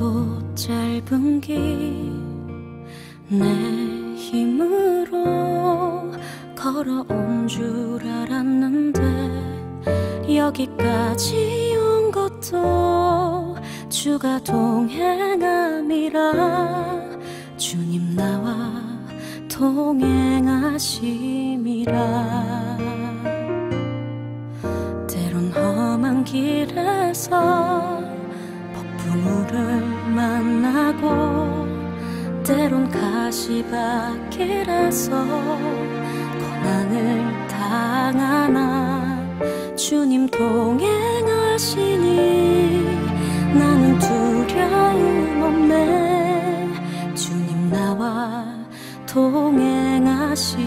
길고 짧은 길 내 힘으로 걸어온 줄 알았는데 여기까지 온 것도 주가 동행함이라 주님 나와 동행하심이라. 때론 험한 길에서 폭풍우를 만나고 때론 가시밭길에서 고난을 당하나 주님 동행하시니 나는 두려움 없네. 주님 나와 동행하심이라.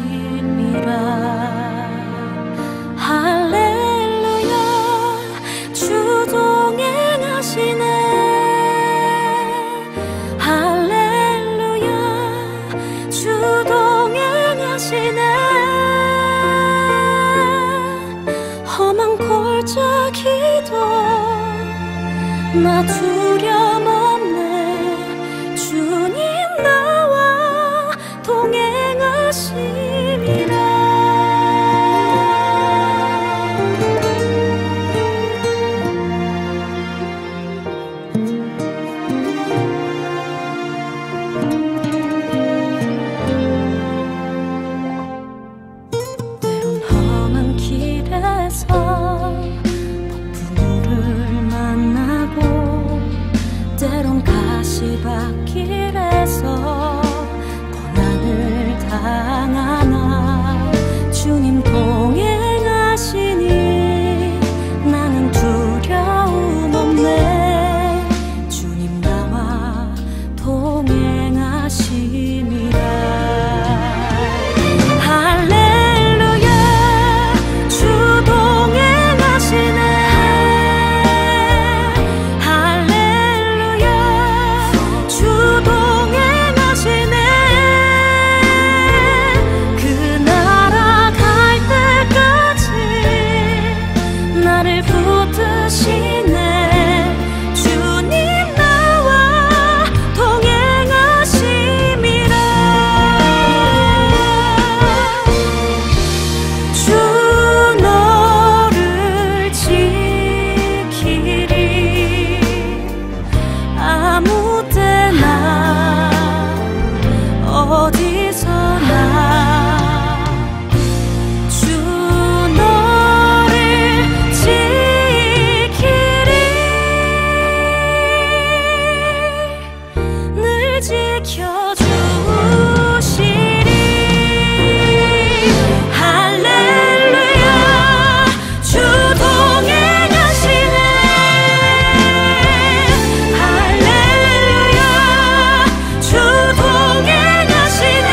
할렐루야 주 동행하시네. 할렐루야 주 동행하시네. 험한 골짜기도 나 두려움 없네. 주님 나와 동행하심이라. 때론 험한 길에서 폭풍우를 만나고 때론 가시밭길에서 고난을 당하나 주님 동행하시니 나는 두려움 없네. 주님 나와 동행하심이라. 할렐루야 주 동행하시네. 할렐루야 주 동행하시네. 그 나라 갈 때까지 나를 붙드시네. 주님 나와 동행하심이라. 주 너를 지키리. 아무 때나 어디서나 주 너를 지키리. 늘 지켜주시리. 할렐루야 주 동행하시네. 할렐루야 주 동행하시네.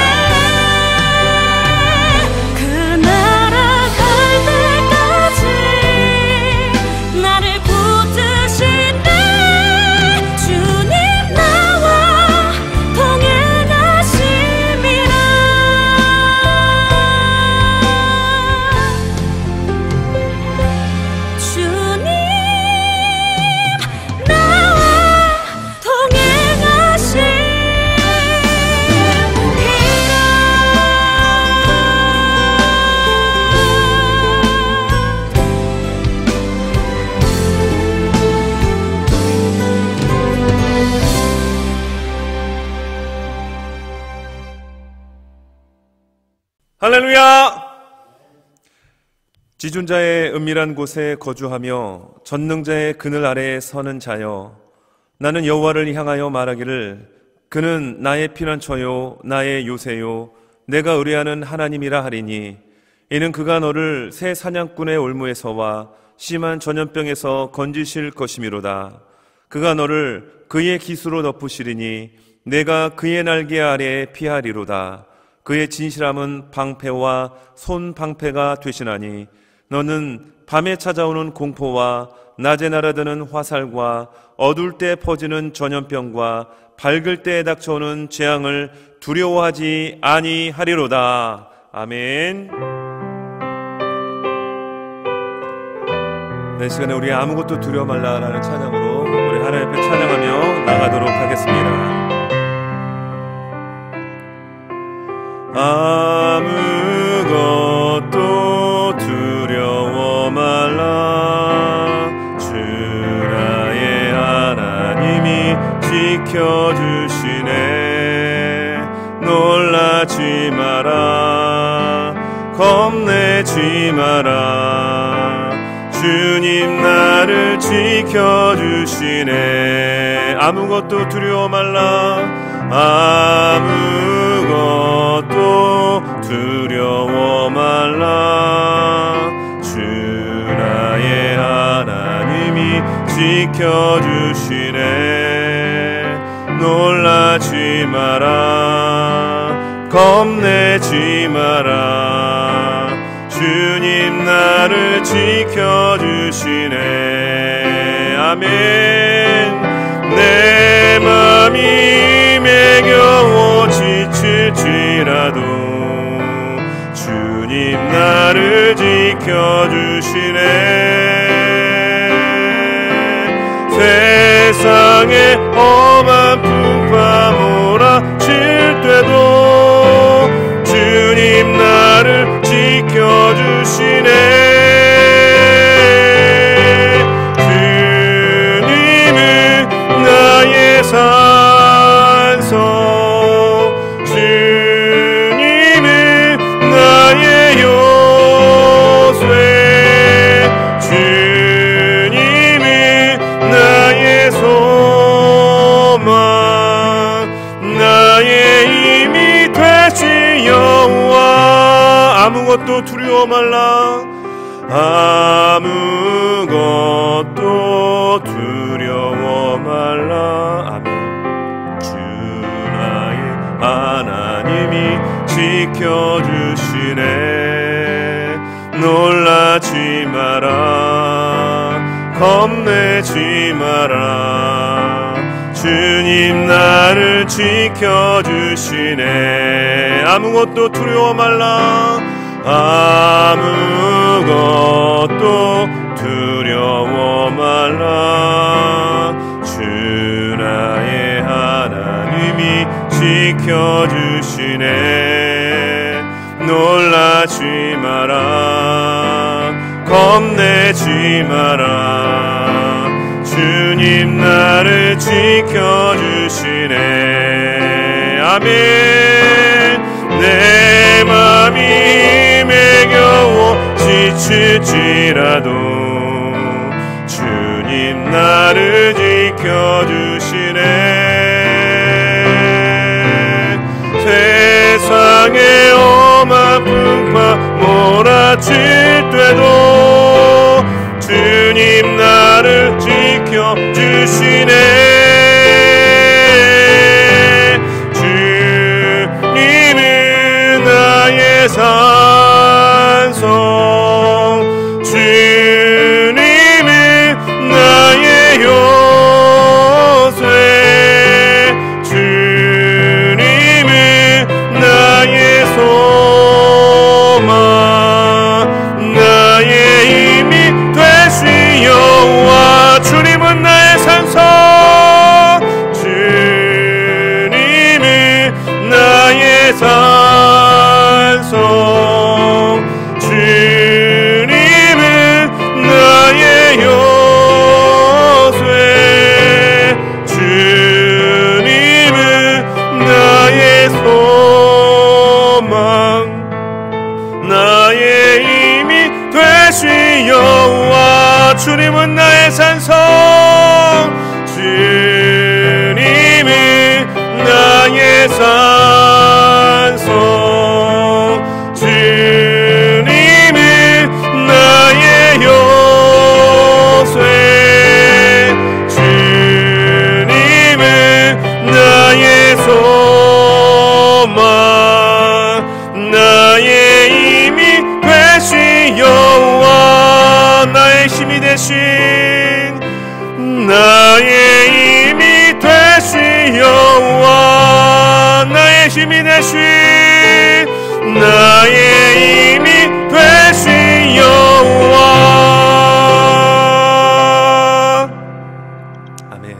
그 나라 갈 때까지 나를 붙드시네. 주님 나와 동행하심이라. 주님 나와 할렐루야! 지존자의 은밀한 곳에 거주하며 전능자의 그늘 아래에 서는 자여, 나는 여호와를 향하여 말하기를 그는 나의 피난처요 나의 요새요 내가 의뢰하는 하나님이라 하리니, 이는 그가 너를 새 사냥꾼의 올무에서와 심한 전염병에서 건지실 것이미로다. 그가 너를 그의 기수로 덮으시리니 내가 그의 날개 아래에 피하리로다. 그의 진실함은 방패와 손 방패가 되시나니 너는 밤에 찾아오는 공포와 낮에 날아드는 화살과 어두울 때 퍼지는 전염병과 밝을 때 닥쳐오는 재앙을 두려워하지 아니하리로다. 아멘. 이 시간에 우리 아무것도 두려워 말라라는 찬양으로 우리 하나님 앞에 찬양하며 나가도록 하겠습니다. 아무것도 두려워 말라. 주 나의 하나님이 지켜주시네. 놀라지 마라. 겁내지 마라. 주님 나를 지켜주시네. 아무것도 두려워 말라. 아무것도 두려워 말라. 주 나의 하나님이 지켜주시네. 놀라지 마라. 겁내지 마라. 주님 나를 지켜주시네. 아멘. 내 맘이 매겨워 지칠지라도 주님 나를 지켜주시네. 세상에 험한 풍파 몰아칠 때도 주님 나를 지켜주시네. 산성 주님은 나의 요새. 주님은 나의 소망. 나의 힘이 되시 여호와. 아무것도 두려워 말라. 아무것도 두려워 말라. 아멘. 주 나의 하나님이 지켜주시네. 놀라지 마라. 겁내지 마라. 주님 나를 지켜주시네. 아무것도 두려워 말라. 아무것도 두려워 말라. 주 나의 하나님이 지켜주시네. 놀라지 마라. 겁내지 마라. 주님 나를 지켜주시네. 아멘. 내 맘이 매겨워 지칠지라도 주님 나를 지켜주시네. 세상에 험한 풍파 몰아칠 때도 주님 나를 지켜주시네. 산성 주님은 나의 요새. 주님은 나의 소망. 나의 힘이 되시 여호와. 주님은 나의 산성. 주님은 나의 산성. 주님은 나의 요새. 주님은 나의 소망. 나의 힘이 되시 여호와. 주님은 나의 산성. 주님은 나의 산성. 나의 힘이 되시 여호와. 나의 힘이 되시. 나의 힘이 되시 여호와. 아멘.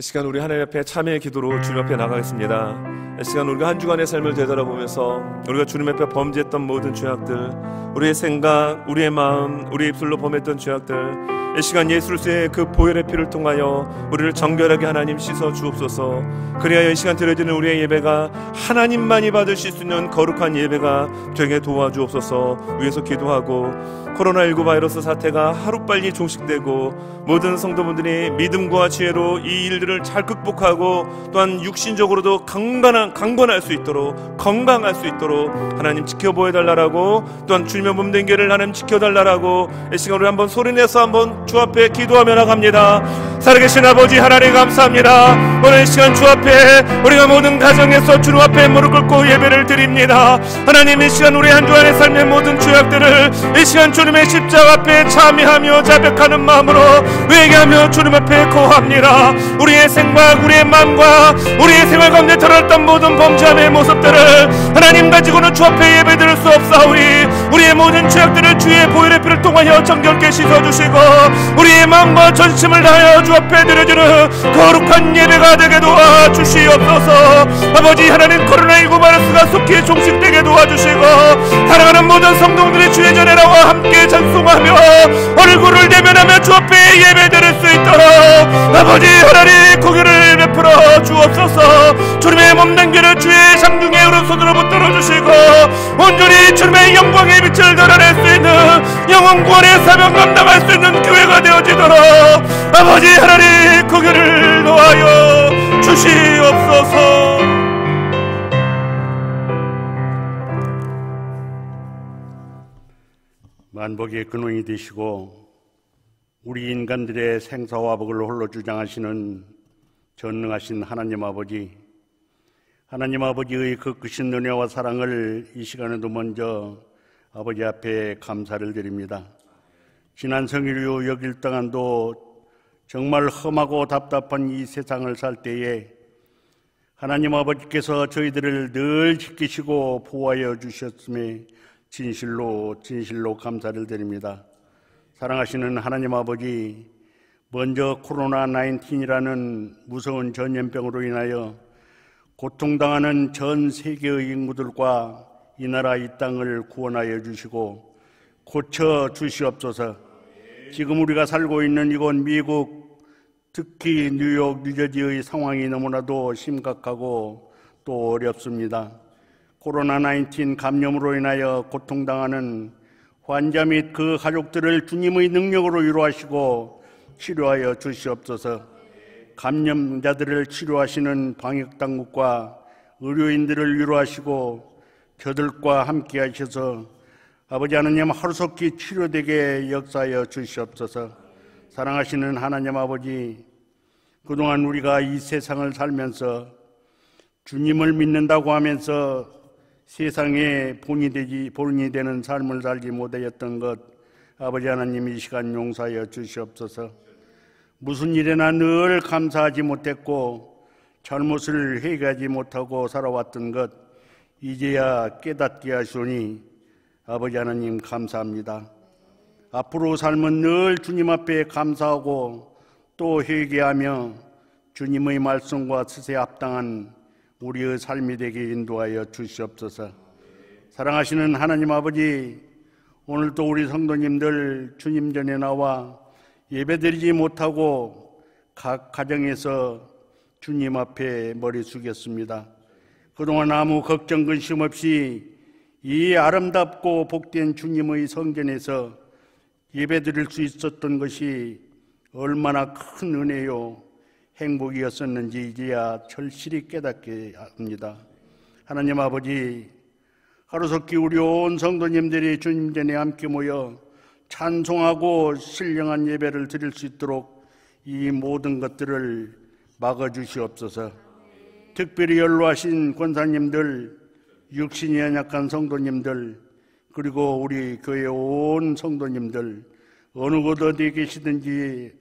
이 시간 우리 하나님 앞에 참회의 기도로 주님 앞에 나가겠습니다. 이 시간 우리가 한 주간의 삶을 되돌아보면서 우리가 주님 앞에 범죄했던 모든 죄악들, 우리의 생각, 우리의 마음, 우리의 입술로 범했던 죄악들, 이 시간 예수 그리스도의 그 보혈의 피를 통하여 우리를 정결하게 하나님 씻어 주옵소서. 그리하여 이 시간 드려지는 우리의 예배가 하나님만이 받으실 수 있는 거룩한 예배가 되게 도와주옵소서. 위에서 기도하고 코로나19 바이러스 사태가 하루빨리 종식되고 모든 성도분들이 믿음과 지혜로 이 일들을 잘 극복하고 또한 육신적으로도 강건할 수 있도록, 건강할 수 있도록 하나님 지켜보여달라고, 또한 주님의 몸된 교회를 하나님 지켜달라고 이 시간 우리 한번 소리내서 한번 주 앞에 기도하며 나갑니다. 살아계신 아버지 하나님 감사합니다. 오늘 이 시간 주 앞에 우리가 모든 가정에서 주님 앞에 무릎 꿇고 예배를 드립니다. 하나님 이 시간 우리 한 주간의 삶의 모든 죄악들을 이 시간 주님의 십자가 앞에 참여하며 자백하는 마음으로 회개하며 주님 앞에 고합니다. 우리의 생각, 우리의 마음과 우리의 생활 가운데 드러났던 모든 범죄함의 모습들을 하나님 가지고는 주 앞에 예배드릴 수 없사오니 우리의 모든 죄악들을 주의 보혈의 피를 통하여 정결케 씻어주시고 우리의 마음과 전심을 다하여 주 앞에 드려주는 거룩한 예배가 되게 도와주시옵소서. 아버지 하나님, 코로나19 바이러스가 속히 종식되게 도와주시고 사랑하는 모든 성도들이 주의 전에 나와 함께 찬송하며 얼굴을 대면하며 주 앞에 예배드릴 수 있도록 아버지 하나님 공유를 베풀어 주옵소서. 주님의 몸된 길을 주의 상중에 오른손으로 붙들어 주시고 온전히 주님의 영광의 빛을 드러낼 수 있는 영혼 구원의 사명 감당할 수 있는 교회가 되어지도록 아버지 하나님 공유를 놓아여 주시옵소서. 만복의 근원이 되시고 우리 인간들의 생사화복을 홀로 주장하시는 전능하신 하나님 아버지, 하나님 아버지의 그 크신 은혜와 사랑을 이 시간에도 먼저 아버지 앞에 감사를 드립니다. 지난 성일유 여길 동안도 정말 험하고 답답한 이 세상을 살 때에 하나님 아버지께서 저희들을 늘 지키시고 보호하여 주셨음에 진실로 감사를 드립니다. 사랑하시는 하나님 아버지, 먼저 코로나19이라는 무서운 전염병으로 인하여 고통당하는 전 세계의 인구들과 이 나라 이 땅을 구원하여 주시고 고쳐 주시옵소서. 지금 우리가 살고 있는 이곳 미국, 특히 뉴욕, 뉴저지의 상황이 너무나도 심각하고 또 어렵습니다. 코로나19 감염으로 인하여 고통당하는 환자 및 그 가족들을 주님의 능력으로 위로하시고 치료하여 주시옵소서. 감염자들을 치료하시는 방역당국과 의료인들을 위로하시고 저들과 함께 하셔서 아버지 하나님 하루속히 치료되게 역사하여 주시옵소서. 사랑하시는 하나님 아버지, 그동안 우리가 이 세상을 살면서 주님을 믿는다고 하면서 세상에 본이 되는 삶을 살지 못하였던 것 아버지 하나님 이 시간 용서하여 주시옵소서. 무슨 일에나 늘 감사하지 못했고 잘못을 회개하지 못하고 살아왔던 것 이제야 깨닫게 하시오니 아버지 하나님 감사합니다. 앞으로 삶은 늘 주님 앞에 감사하고 또 회개하며 주님의 말씀과 뜻에 합당한 우리의 삶이 되게 인도하여 주시옵소서. 사랑하시는 하나님 아버지, 오늘도 우리 성도님들 주님 전에 나와 예배드리지 못하고 각 가정에서 주님 앞에 머리 숙였습니다. 그동안 아무 걱정 근심 없이 이 아름답고 복된 주님의 성전에서 예배드릴 수 있었던 것이 얼마나 큰 은혜요 행복이었었는지 이제야 절실히 깨닫게 합니다. 하나님 아버지, 하루속히 우리 온 성도님들이 주님 전에 함께 모여 찬송하고 신령한 예배를 드릴 수 있도록 이 모든 것들을 막아주시옵소서. 특별히 연로하신 권사님들, 육신이 연약한 성도님들, 그리고 우리 교회 온 성도님들 어느 곳 어디에 계시든지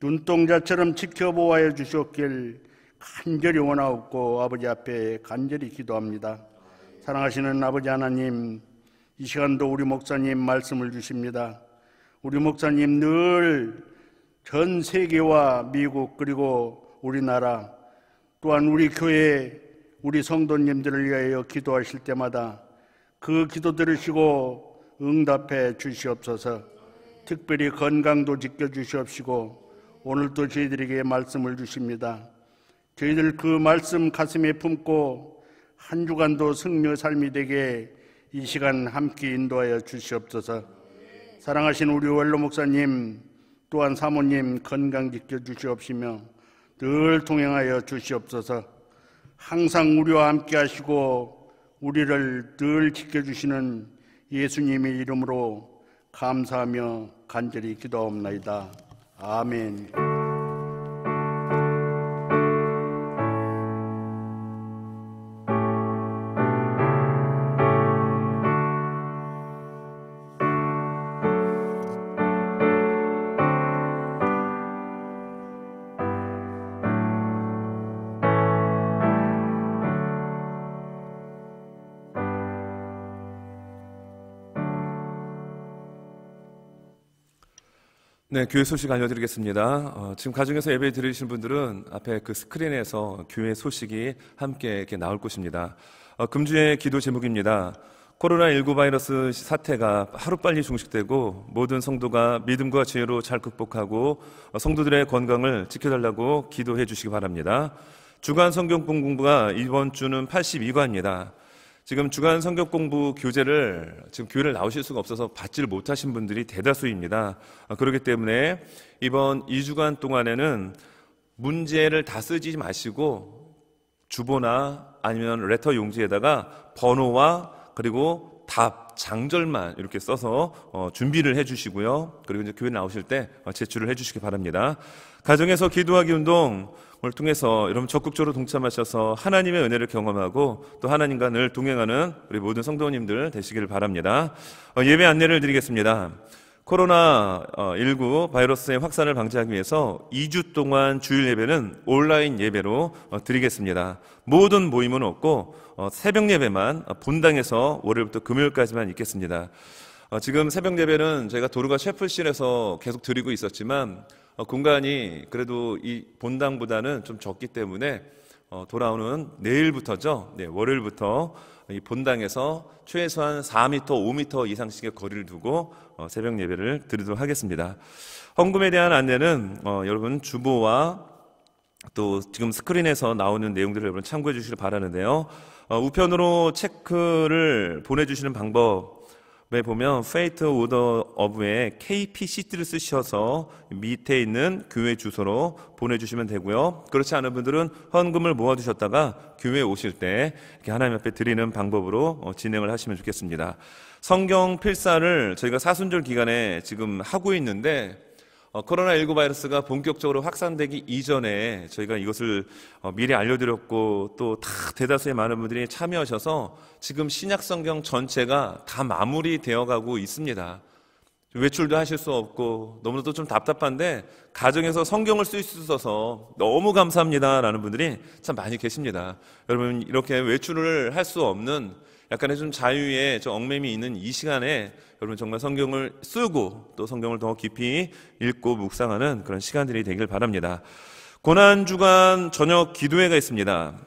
눈동자처럼 지켜보아야 주셨길 간절히 원하옵고 아버지 앞에 간절히 기도합니다. 사랑하시는 아버지 하나님, 이 시간도 우리 목사님 말씀을 주십니다. 우리 목사님 늘 전 세계와 미국 그리고 우리나라 또한 우리 교회 우리 성도님들을 위하여 기도하실 때마다 그 기도 들으시고 응답해 주시옵소서. 특별히 건강도 지켜주시옵시고 오늘도 저희들에게 말씀을 주십니다. 저희들 그 말씀 가슴에 품고 한 주간도 승려 삶이 되게 이 시간 함께 인도하여 주시옵소서. 사랑하신 우리 원로 목사님 또한 사모님 건강 지켜주시옵시며 늘 동행하여 주시옵소서. 항상 우리와 함께 하시고 우리를 늘 지켜주시는 예수님의 이름으로 감사하며 간절히 기도하옵나이다. 아멘. 네, 교회 소식 알려드리겠습니다. 지금 가정에서 예배 드리신 분들은 앞에 그 스크린에서 교회 소식이 함께 이렇게 나올 것입니다. 금주의 기도 제목입니다. 코로나19 바이러스 사태가 하루빨리 종식되고 모든 성도가 믿음과 지혜로 잘 극복하고 성도들의 건강을 지켜달라고 기도해 주시기 바랍니다. 주간 성경 공부가 이번 주는 82과입니다. 지금 주간 성경 공부 교재를 지금 교회를 나오실 수가 없어서 받지를 못하신 분들이 대다수입니다. 그렇기 때문에 이번 2주간 동안에는 문제를 다 쓰지 마시고 주보나 아니면 레터 용지에다가 번호와 그리고 답, 장절만 이렇게 써서 준비를 해주시고요. 그리고 이제 교회 나오실 때 제출을 해주시기 바랍니다. 가정에서 기도하기 운동을 통해서 여러분 적극적으로 동참하셔서 하나님의 은혜를 경험하고 또 하나님과 늘 동행하는 우리 모든 성도님들 되시기를 바랍니다. 예배 안내를 드리겠습니다. 코로나19 바이러스의 확산을 방지하기 위해서 2주 동안 주일 예배는 온라인 예배로 드리겠습니다. 모든 모임은 없고 새벽 예배만 본당에서 월요일부터 금요일까지만 있겠습니다. 지금 새벽 예배는 저희가 도르가 셰플실에서 계속 드리고 있었지만 공간이 그래도 이 본당보다는 좀 적기 때문에 돌아오는 내일부터죠. 네, 월요일부터 이 본당에서 최소한 4m, 5m 이상씩의 거리를 두고 새벽 예배를 드리도록 하겠습니다. 헌금에 대한 안내는 여러분 주보와 또 지금 스크린에서 나오는 내용들을 여러분 참고해 주시길 바라는데요. 우편으로 체크를 보내주시는 방법에 보면 Faith Order of의 KPCT를 쓰셔서 밑에 있는 교회 주소로 보내주시면 되고요. 그렇지 않은 분들은 헌금을 모아두셨다가 교회에 오실 때 이렇게 하나님 앞에 드리는 방법으로 진행을 하시면 좋겠습니다. 성경 필사를 저희가 사순절 기간에 지금 하고 있는데 코로나19 바이러스가 본격적으로 확산되기 이전에 저희가 이것을 미리 알려드렸고 또 다 대다수의 많은 분들이 참여하셔서 지금 신약성경 전체가 다 마무리되어 가고 있습니다. 외출도 하실 수 없고 너무나도 좀 답답한데 가정에서 성경을 쓸 수 있어서 너무 감사합니다 라는 분들이 참 많이 계십니다. 여러분 이렇게 외출을 할 수 없는 약간의 좀 자유에 좀 얽매임이 있는 이 시간에 여러분 정말 성경을 쓰고 또 성경을 더 깊이 읽고 묵상하는 그런 시간들이 되길 바랍니다. 고난주간 저녁 기도회가 있습니다.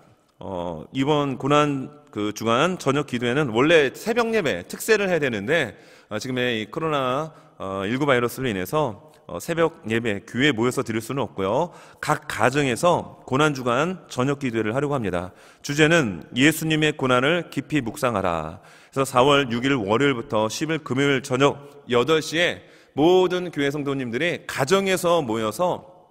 이번 고난 그 주간 저녁 기도회는 원래 새벽 예배 특세를 해야 되는데 지금의 이 코로나19 바이러스로 인해서 새벽 예배 교회에 모여서 드릴 수는 없고요. 각 가정에서 고난주간 저녁 기도회를 하려고 합니다. 주제는 예수님의 고난을 깊이 묵상하라. 그래서 4월 6일 월요일부터 10일 금요일 저녁 8시에 모든 교회 성도님들이 가정에서 모여서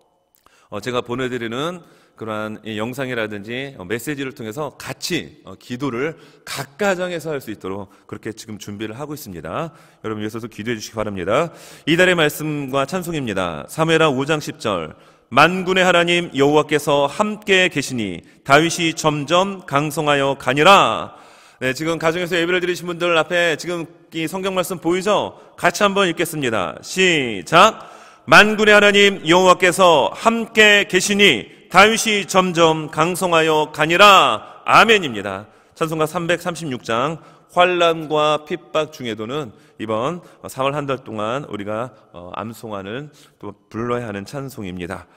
제가 보내드리는 그러한 영상이라든지 메시지를 통해서 같이 기도를 각 가정에서 할 수 있도록 그렇게 지금 준비를 하고 있습니다. 여러분 위해서도 기도해 주시기 바랍니다. 이달의 말씀과 찬송입니다. 사무엘하 5장 10절 만군의 하나님 여호와께서 함께 계시니 다윗이 점점 강성하여 가니라. 네, 지금 가정에서 예배를 드리신 분들 앞에 지금 이 성경 말씀 보이죠? 같이 한번 읽겠습니다. 시작. 만군의 하나님 여호와께서 함께 계시니 다윗이 점점 강성하여 가니라. 아멘입니다. 찬송가 336장 환난과 핍박 중에도는 이번 4월 한 달 동안 우리가 암송하는 또 불러야 하는 찬송입니다.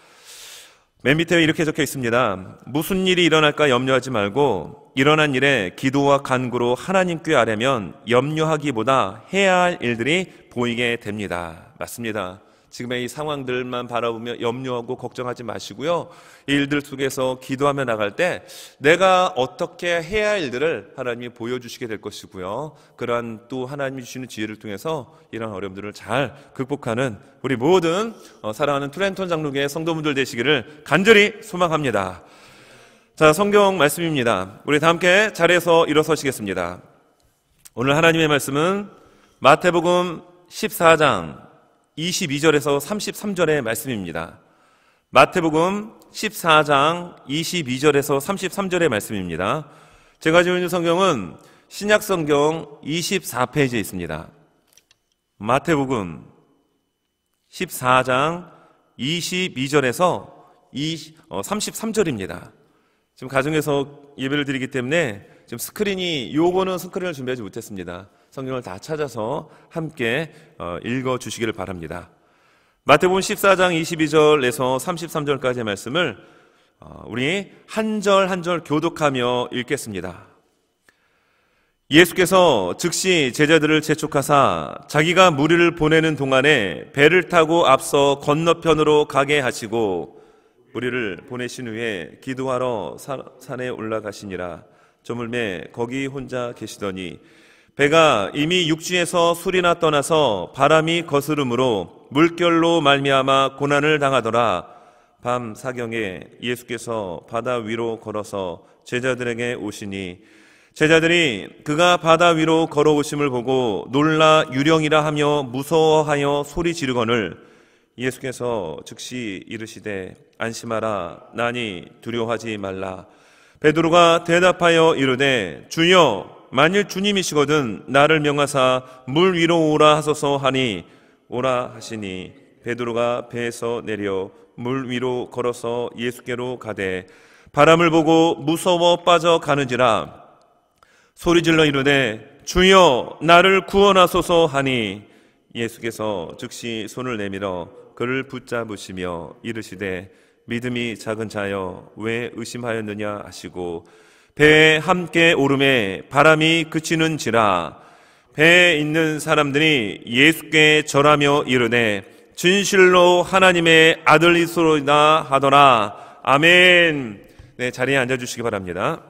맨 밑에 이렇게 적혀 있습니다. 무슨 일이 일어날까 염려하지 말고 일어난 일에 기도와 간구로 하나님께 아뢰면 염려하기보다 해야 할 일들이 보이게 됩니다. 맞습니다. 지금의 이 상황들만 바라보며 염려하고 걱정하지 마시고요. 이 일들 속에서 기도하며 나갈 때 내가 어떻게 해야 할 일들을 하나님이 보여주시게 될 것이고요. 그러한 또 하나님이 주시는 지혜를 통해서 이런 어려움들을 잘 극복하는 우리 모든 사랑하는 트렌턴 장로교회 성도분들 되시기를 간절히 소망합니다. 자, 성경 말씀입니다. 우리 다 함께 자리에서 일어서시겠습니다. 오늘 하나님의 말씀은 마태복음 14장 22절에서 33절의 말씀입니다. 마태복음 14장 22절에서 33절의 말씀입니다. 제가 가지고 있는 성경은 신약성경 24페이지에 있습니다. 마태복음 14장 22절에서 33절입니다. 지금 가정에서 예배를 드리기 때문에 지금 요거는 스크린을 준비하지 못했습니다. 성경을 다 찾아서 함께 읽어주시기를 바랍니다. 마태복음 14장 22절에서 33절까지의 말씀을 우리 한 절 한 절 교독하며 읽겠습니다. 예수께서 즉시 제자들을 재촉하사 자기가 무리를 보내는 동안에 배를 타고 앞서 건너편으로 가게 하시고 무리를 보내신 후에 기도하러 산에 올라가시니라. 저물매 거기 혼자 계시더니 배가 이미 육지에서 술이나 떠나서 바람이 거스름으로 물결로 말미암아 고난을 당하더라. 밤 사경에 예수께서 바다 위로 걸어서 제자들에게 오시니 제자들이 그가 바다 위로 걸어오심을 보고 놀라 유령이라 하며 무서워하여 소리 지르거늘 예수께서 즉시 이르시되 안심하라 나니 두려워하지 말라. 베드로가 대답하여 이르되 주여 만일 주님이시거든 나를 명하사 물 위로 오라 하소서 하니 오라 하시니 베드로가 배에서 내려 물 위로 걸어서 예수께로 가되 바람을 보고 무서워 빠져가는지라 소리질러 이르되 주여 나를 구원하소서 하니 예수께서 즉시 손을 내밀어 그를 붙잡으시며 이르시되 믿음이 작은 자여 왜 의심하였느냐 하시고 배에 함께 오름에 바람이 그치는지라. 배에 있는 사람들이 예수께 절하며 이르되 진실로 하나님의 아들이소이다 하더라. 아멘. 네, 자리에 앉아주시기 바랍니다.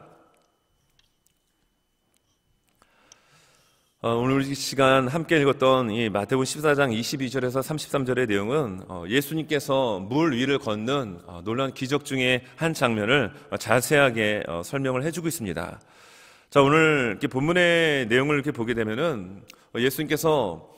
오늘 이 시간 함께 읽었던 이 마태복음 14장 22절에서 33절의 내용은 예수님께서 물 위를 걷는 놀라운 기적 중에 한 장면을 자세하게 설명을 해주고 있습니다. 자, 오늘 이렇게 본문의 내용을 이렇게 보게 되면은 예수님께서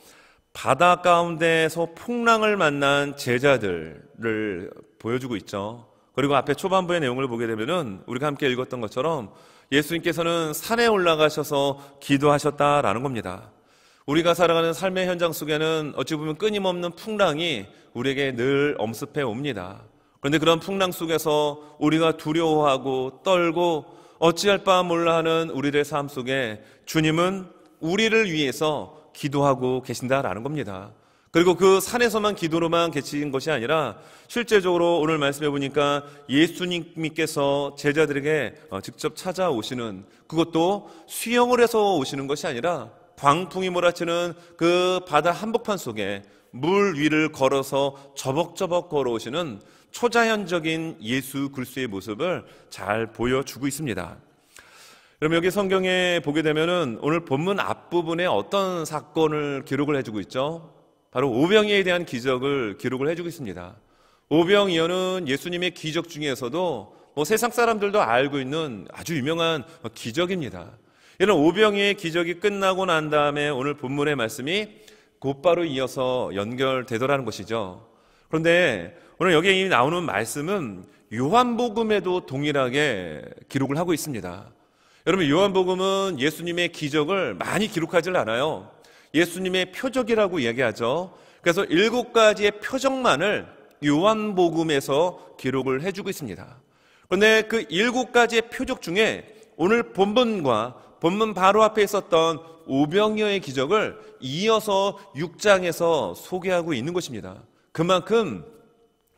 바다 가운데서 풍랑을 만난 제자들을 보여주고 있죠. 그리고 앞에 초반부의 내용을 보게 되면은 우리가 함께 읽었던 것처럼 예수님께서는 산에 올라가셔서 기도하셨다라는 겁니다. 우리가 살아가는 삶의 현장 속에는 어찌 보면 끊임없는 풍랑이 우리에게 늘 엄습해 옵니다. 그런데 그런 풍랑 속에서 우리가 두려워하고 떨고 어찌할 바 몰라 하는 우리들의 삶 속에 주님은 우리를 위해서 기도하고 계신다라는 겁니다. 그리고 그 산에서만 기도로만 계신 것이 아니라 실제적으로 오늘 말씀해 보니까 예수님께서 제자들에게 직접 찾아오시는, 그것도 수영을 해서 오시는 것이 아니라 광풍이 몰아치는 그 바다 한복판 속에 물 위를 걸어서 저벅저벅 걸어오시는 초자연적인 예수 그리스도의 모습을 잘 보여주고 있습니다. 여러분, 여기 성경에 보게 되면은 오늘 본문 앞부분에 어떤 사건을 기록을 해주고 있죠? 바로 오병이어에 대한 기적을 기록을 해주고 있습니다. 오병이어는 예수님의 기적 중에서도 세상 사람들도 알고 있는 아주 유명한 기적입니다. 이런 오병이어의 기적이 끝나고 난 다음에 오늘 본문의 말씀이 곧바로 이어서 연결되더라는 것이죠. 그런데 오늘 여기에 나오는 말씀은 요한복음에도 동일하게 기록을 하고 있습니다. 여러분, 요한복음은 예수님의 기적을 많이 기록하지 않아요. 예수님의 표적이라고 이야기하죠. 그래서 7가지의 표적만을 요한복음에서 기록을 해주고 있습니다. 그런데 그 7가지의 표적 중에 오늘 본문과 본문 바로 앞에 있었던 오병이어의 기적을 이어서 6장에서 소개하고 있는 것입니다. 그만큼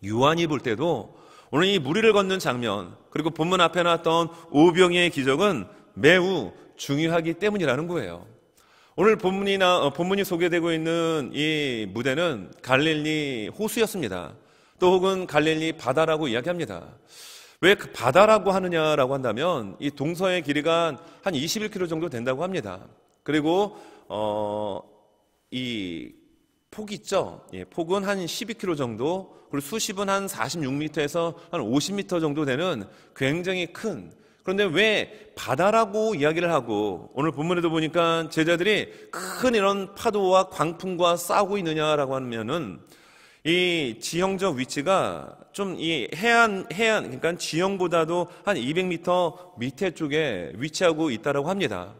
요한이 볼 때도 오늘 이 무리를 걷는 장면, 그리고 본문 앞에 나왔던 오병이의 기적은 매우 중요하기 때문이라는 거예요. 오늘 본문이 소개되고 있는 이 무대는 갈릴리 호수였습니다. 또 혹은 갈릴리 바다라고 이야기합니다. 왜 그 바다라고 하느냐라고 한다면 이 동서의 길이가 한 21km 정도 된다고 합니다. 그리고 이 폭이 있죠. 예, 폭은 한 12km 정도, 그리고 수심은 한 46m에서 한 50m 정도 되는 굉장히 큰, 그런데 왜 바다라고 이야기를 하고 오늘 본문에도 보니까 제자들이 큰 이런 파도와 광풍과 싸우고 있느냐라고 하면은 이 지형적 위치가 좀 이 해안 그러니까 지형보다도 한 200m 밑에 쪽에 위치하고 있다라고 합니다.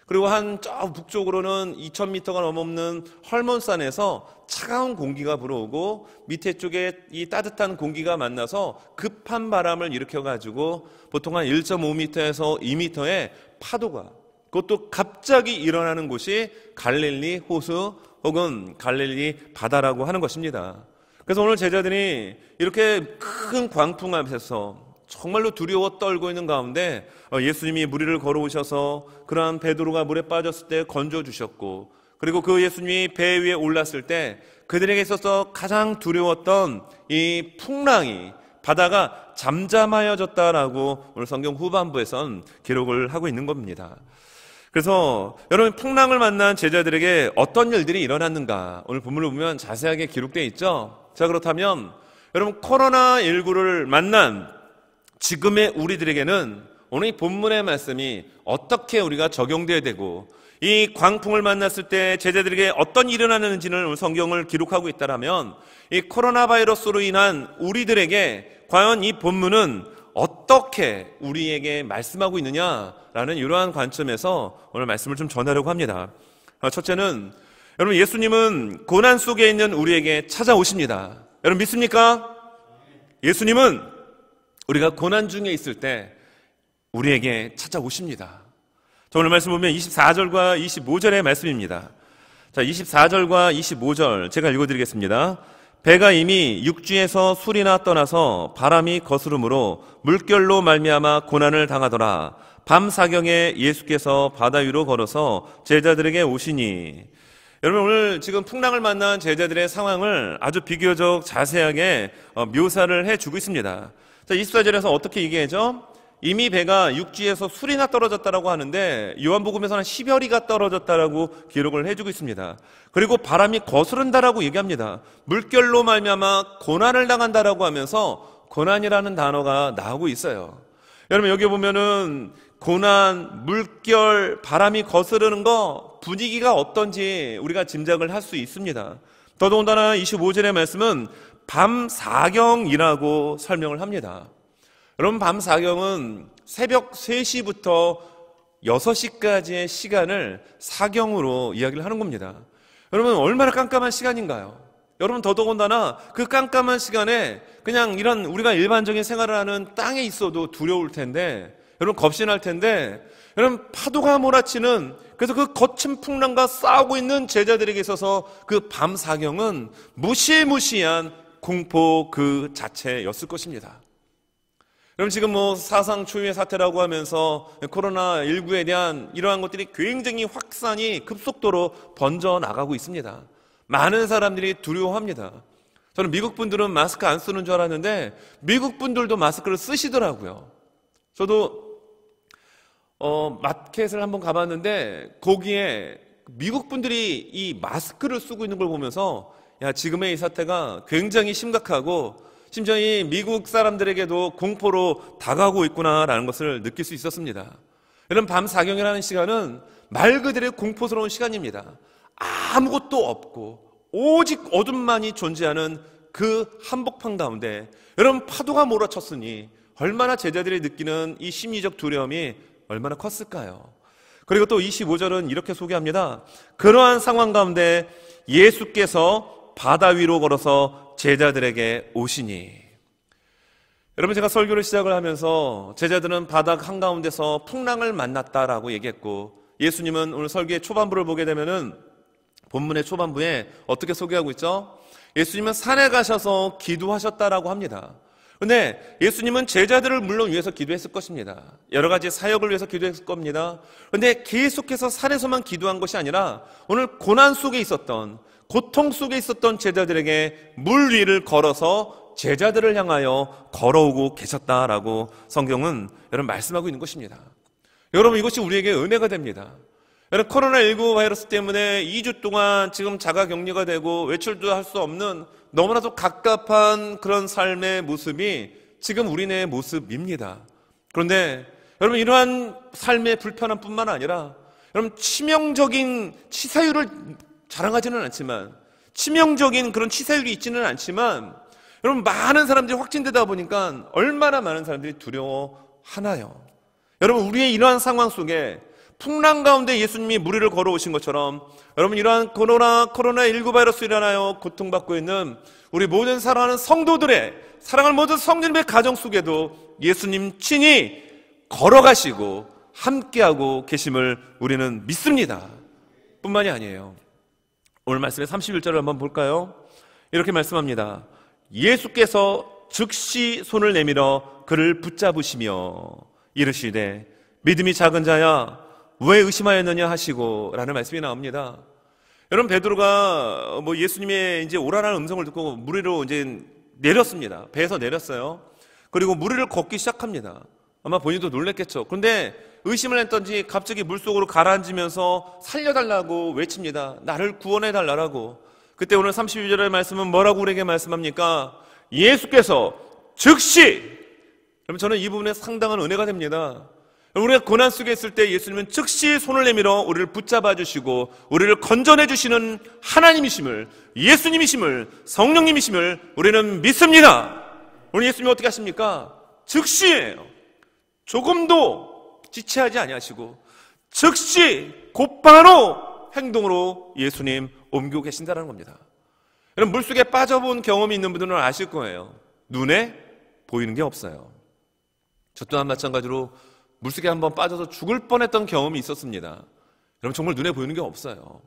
그리고 한 저 북쪽으로는 2000m가 넘는 헐몬산에서 차가운 공기가 불어오고 밑에 쪽에 이 따뜻한 공기가 만나서 급한 바람을 일으켜가지고 보통 한 1.5m에서 2m의 파도가, 그것도 갑자기 일어나는 곳이 갈릴리 호수 혹은 갈릴리 바다라고 하는 것입니다. 그래서 오늘 제자들이 이렇게 큰 광풍 앞에서 정말로 두려워 떨고 있는 가운데 예수님이 무리를 걸어오셔서 그러한 베드로가 물에 빠졌을 때 건져주셨고, 그리고 그 예수님이 배 위에 올랐을 때 그들에게 있어서 가장 두려웠던 이 풍랑이, 바다가 잠잠하여졌다라고 오늘 성경 후반부에선 기록을 하고 있는 겁니다. 그래서 여러분, 풍랑을 만난 제자들에게 어떤 일들이 일어났는가 오늘 본문을 보면 자세하게 기록되어 있죠. 자, 그렇다면 여러분, 코로나19를 만난 지금의 우리들에게는 오늘 이 본문의 말씀이 어떻게 우리가 적용되어야 되고, 이 광풍을 만났을 때 제자들에게 어떤 일이 일어나는지를 오늘 성경을 기록하고 있다라면, 이 코로나 바이러스로 인한 우리들에게 과연 이 본문은 어떻게 우리에게 말씀하고 있느냐라는 이러한 관점에서 오늘 말씀을 좀 전하려고 합니다. 첫째는, 여러분, 예수님은 고난 속에 있는 우리에게 찾아오십니다. 여러분 믿습니까? 예수님은 우리가 고난 중에 있을 때 우리에게 찾아오십니다. 자, 오늘 말씀 보면 24절과 25절의 말씀입니다. 자, 24절과 25절 제가 읽어드리겠습니다. 배가 이미 육지에서 술이나 떠나서 바람이 거스름으로 물결로 말미암아 고난을 당하더라. 밤 사경에 예수께서 바다 위로 걸어서 제자들에게 오시니. 여러분, 오늘 지금 풍랑을 만난 제자들의 상황을 아주 비교적 자세하게 묘사를 해주고 있습니다. 자, 24절에서 어떻게 얘기하죠? 이미 배가 육지에서 술이나 떨어졌다라고 하는데 요한복음에서는 10여리가 떨어졌다라고 기록을 해주고 있습니다. 그리고 바람이 거스른다라고 얘기합니다. 물결로 말미암아 고난을 당한다라고 하면서 고난이라는 단어가 나오고 있어요. 여러분, 여기 보면은 고난, 물결, 바람이 거스르는 거 분위기가 어떤지 우리가 짐작을 할 수 있습니다. 더더군다나 25절의 말씀은 밤 사경이라고 설명을 합니다. 여러분, 밤 사경은 새벽 3시부터 6시까지의 시간을 사경으로 이야기를 하는 겁니다. 여러분, 얼마나 깜깜한 시간인가요? 여러분, 더더군다나 그 깜깜한 시간에 그냥 이런 우리가 일반적인 생활을 하는 땅에 있어도 두려울 텐데, 여러분, 겁신할 텐데, 여러분, 파도가 몰아치는, 그래서 그 거친 풍랑과 싸우고 있는 제자들에게 있어서 그 밤 사경은 무시무시한 공포 그 자체였을 것입니다. 여러분, 지금 뭐 사상 초유의 사태라고 하면서 코로나19에 대한 이러한 것들이 굉장히 확산이 급속도로 번져나가고 있습니다. 많은 사람들이 두려워합니다. 저는 미국 분들은 마스크 안 쓰는 줄 알았는데 미국 분들도 마스크를 쓰시더라고요. 저도 마켓을 한번 가봤는데 거기에 미국 분들이 이 마스크를 쓰고 있는 걸 보면서 야, 지금의 이 사태가 굉장히 심각하고 심지어 이 미국 사람들에게도 공포로 다가오고 있구나라는 것을 느낄 수 있었습니다. 여러분, 밤 사경이라는 시간은 말 그대로 공포스러운 시간입니다. 아무것도 없고 오직 어둠만이 존재하는 그 한복판 가운데 여러분, 파도가 몰아쳤으니 얼마나 제자들이 느끼는 이 심리적 두려움이 얼마나 컸을까요? 그리고 또 25절은 이렇게 소개합니다. 그러한 상황 가운데 예수께서 바다 위로 걸어서 제자들에게 오시니. 여러분, 제가 설교를 시작을 하면서 제자들은 바다 한가운데서 풍랑을 만났다라고 얘기했고, 예수님은 오늘 설교의 초반부를 보게 되면은 본문의 초반부에 어떻게 소개하고 있죠? 예수님은 산에 가셔서 기도하셨다라고 합니다. 그런데 예수님은 제자들을 물론 위해서 기도했을 것입니다. 여러 가지 사역을 위해서 기도했을 겁니다. 그런데 계속해서 산에서만 기도한 것이 아니라 오늘 고난 속에 있었던, 고통 속에 있었던 제자들에게 물 위를 걸어서 제자들을 향하여 걸어오고 계셨다라고 성경은 여러분 말씀하고 있는 것입니다. 여러분, 이것이 우리에게 은혜가 됩니다. 여러분, 코로나19 바이러스 때문에 2주 동안 지금 자가격리가 되고 외출도 할 수 없는 너무나도 갑갑한 그런 삶의 모습이 지금 우리네의 모습입니다. 그런데 여러분, 이러한 삶의 불편함뿐만 아니라 여러분, 치명적인 치사율을 자랑하지는 않지만, 치명적인 그런 치사율이 있지는 않지만, 여러분, 많은 사람들이 확진되다 보니까 얼마나 많은 사람들이 두려워하나요? 여러분, 우리의 이러한 상황 속에 풍랑 가운데 예수님이 물 위를 걸어오신 것처럼 여러분, 이러한 코로나19 바이러스로 인하여 고통받고 있는 우리 모든 사랑하는 성도들의, 사랑하는 모든 성도님의 가정 속에도 예수님 친히 걸어가시고 함께하고 계심을 우리는 믿습니다. 뿐만이 아니에요. 오늘 말씀의 31절을 한번 볼까요? 이렇게 말씀합니다. 예수께서 즉시 손을 내밀어 그를 붙잡으시며 이르시되 믿음이 작은 자야 왜 의심하였느냐 하시고 라는 말씀이 나옵니다. 여러분, 베드로가 예수님의 이제 오라라는 음성을 듣고 물 위로 이제 내렸습니다. 배에서 내렸어요. 그리고 물 위를 걷기 시작합니다. 아마 본인도 놀랬겠죠. 그런데 의심을 했던지 갑자기 물속으로 가라앉으면서 살려달라고 외칩니다. 나를 구원해달라고. 그때 오늘 32절의 말씀은 뭐라고 우리에게 말씀합니까? 예수께서 즉시, 여러분, 저는 이 부분에 상당한 은혜가 됩니다. 우리가 고난 속에 있을 때 예수님은 즉시 손을 내밀어 우리를 붙잡아 주시고 우리를 건져내 주시는 하나님이심을, 예수님이심을, 성령님이심을 우리는 믿습니다. 오늘 예수님이 어떻게 하십니까? 즉시예요. 조금도 지체하지 아니하시고 즉시 곧바로 행동으로 예수님 옮기고 계신다는 겁니다. 여러분, 물속에 빠져본 경험이 있는 분들은 아실 거예요. 눈에 보이는 게 없어요. 저 또한 마찬가지로 물속에 한번 빠져서 죽을 뻔했던 경험이 있었습니다. 여러분, 정말 눈에 보이는 게 없어요.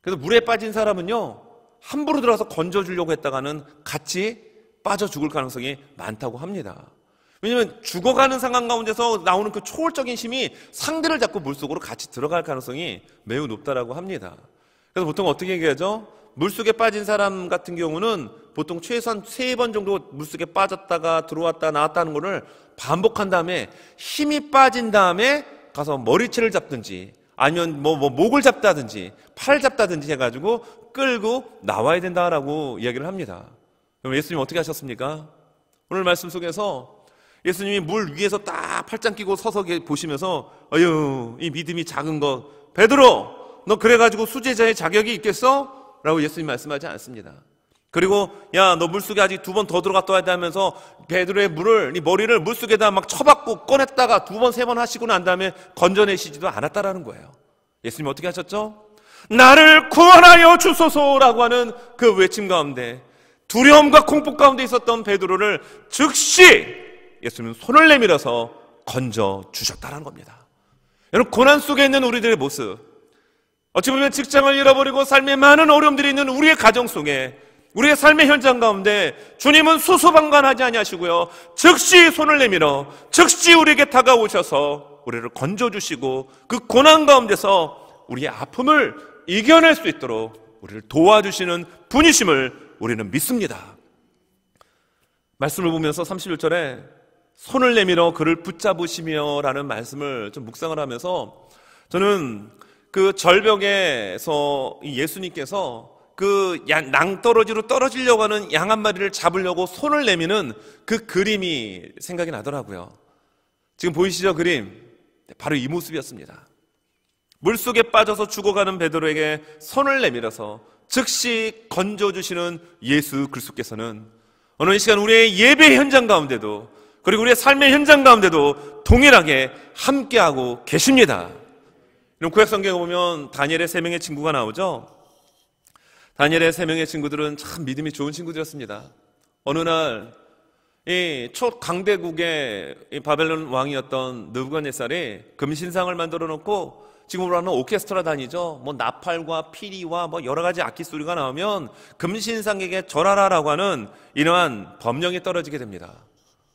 그래서 물에 빠진 사람은요, 함부로 들어가서 건져주려고 했다가는 같이 빠져 죽을 가능성이 많다고 합니다. 왜냐하면 죽어가는 상황 가운데서 나오는 그 초월적인 힘이 상대를 잡고 물속으로 같이 들어갈 가능성이 매우 높다라고 합니다. 그래서 보통 어떻게 얘기하죠? 물속에 빠진 사람 같은 경우는 보통 최소한 3번 정도 물속에 빠졌다가 들어왔다 나왔다 하는 거를 반복한 다음에 힘이 빠진 다음에 가서 머리채를 잡든지 아니면 목을 잡다든지 팔을 잡다든지 해가지고 끌고 나와야 된다라고 이야기를 합니다. 그럼 예수님 어떻게 하셨습니까? 오늘 말씀 속에서 예수님이 물 위에서 딱 팔짱 끼고 서서 보시면서 어휴, 이 믿음이 작은 것, 베드로 너 그래가지고 수제자의 자격이 있겠어? 라고 예수님 말씀하지 않습니다. 그리고 야, 너 물속에 아직 2번 더 들어갔다 와야 돼 하면서 베드로의 이 머리를 물속에다 막 쳐박고 꺼냈다가 2번, 3번 하시고 난 다음에 건져내시지도 않았다라는 거예요. 예수님 어떻게 하셨죠? 나를 구원하여 주소서라고 하는 그 외침 가운데, 두려움과 공포 가운데 있었던 베드로를 즉시 예수님은 손을 내밀어서 건져 주셨다는 겁니다. 여러분, 고난 속에 있는 우리들의 모습, 어찌 보면 직장을 잃어버리고 삶에 많은 어려움들이 있는 우리의 가정 속에, 우리의 삶의 현장 가운데 주님은 수수방관하지 아니하시고요, 즉시 손을 내밀어 즉시 우리에게 다가오셔서 우리를 건져주시고 그 고난 가운데서 우리의 아픔을 이겨낼 수 있도록 우리를 도와주시는 분이심을 우리는 믿습니다. 말씀을 보면서 31절에 손을 내밀어 그를 붙잡으시며 라는 말씀을 좀 묵상을 하면서 저는 그 절벽에서 예수님께서 그 낭떠러지로 떨어지려고 하는 양 한 마리를 잡으려고 손을 내미는 그 그림이 생각이 나더라고요. 지금 보이시죠? 그림. 바로 이 모습이었습니다. 물속에 빠져서 죽어가는 베드로에게 손을 내밀어서 즉시 건져주시는 예수 그리스도께서는 오늘 이 시간 우리의 예배 현장 가운데도, 그리고 우리의 삶의 현장 가운데도 동일하게 함께하고 계십니다. 이런 구약 성경에 보면 다니엘의 3명의 친구가 나오죠. 다니엘의 3명의 친구들은 참 믿음이 좋은 친구들이었습니다. 어느 날 이 초강대국의 바벨론 왕이었던 느부갓네살이 금신상을 만들어 놓고 지금으로 하는 오케스트라 다니죠. 나팔과 피리와 여러 가지 악기 소리가 나오면 금신상에게 절하라라고 하는 이러한 법령이 떨어지게 됩니다.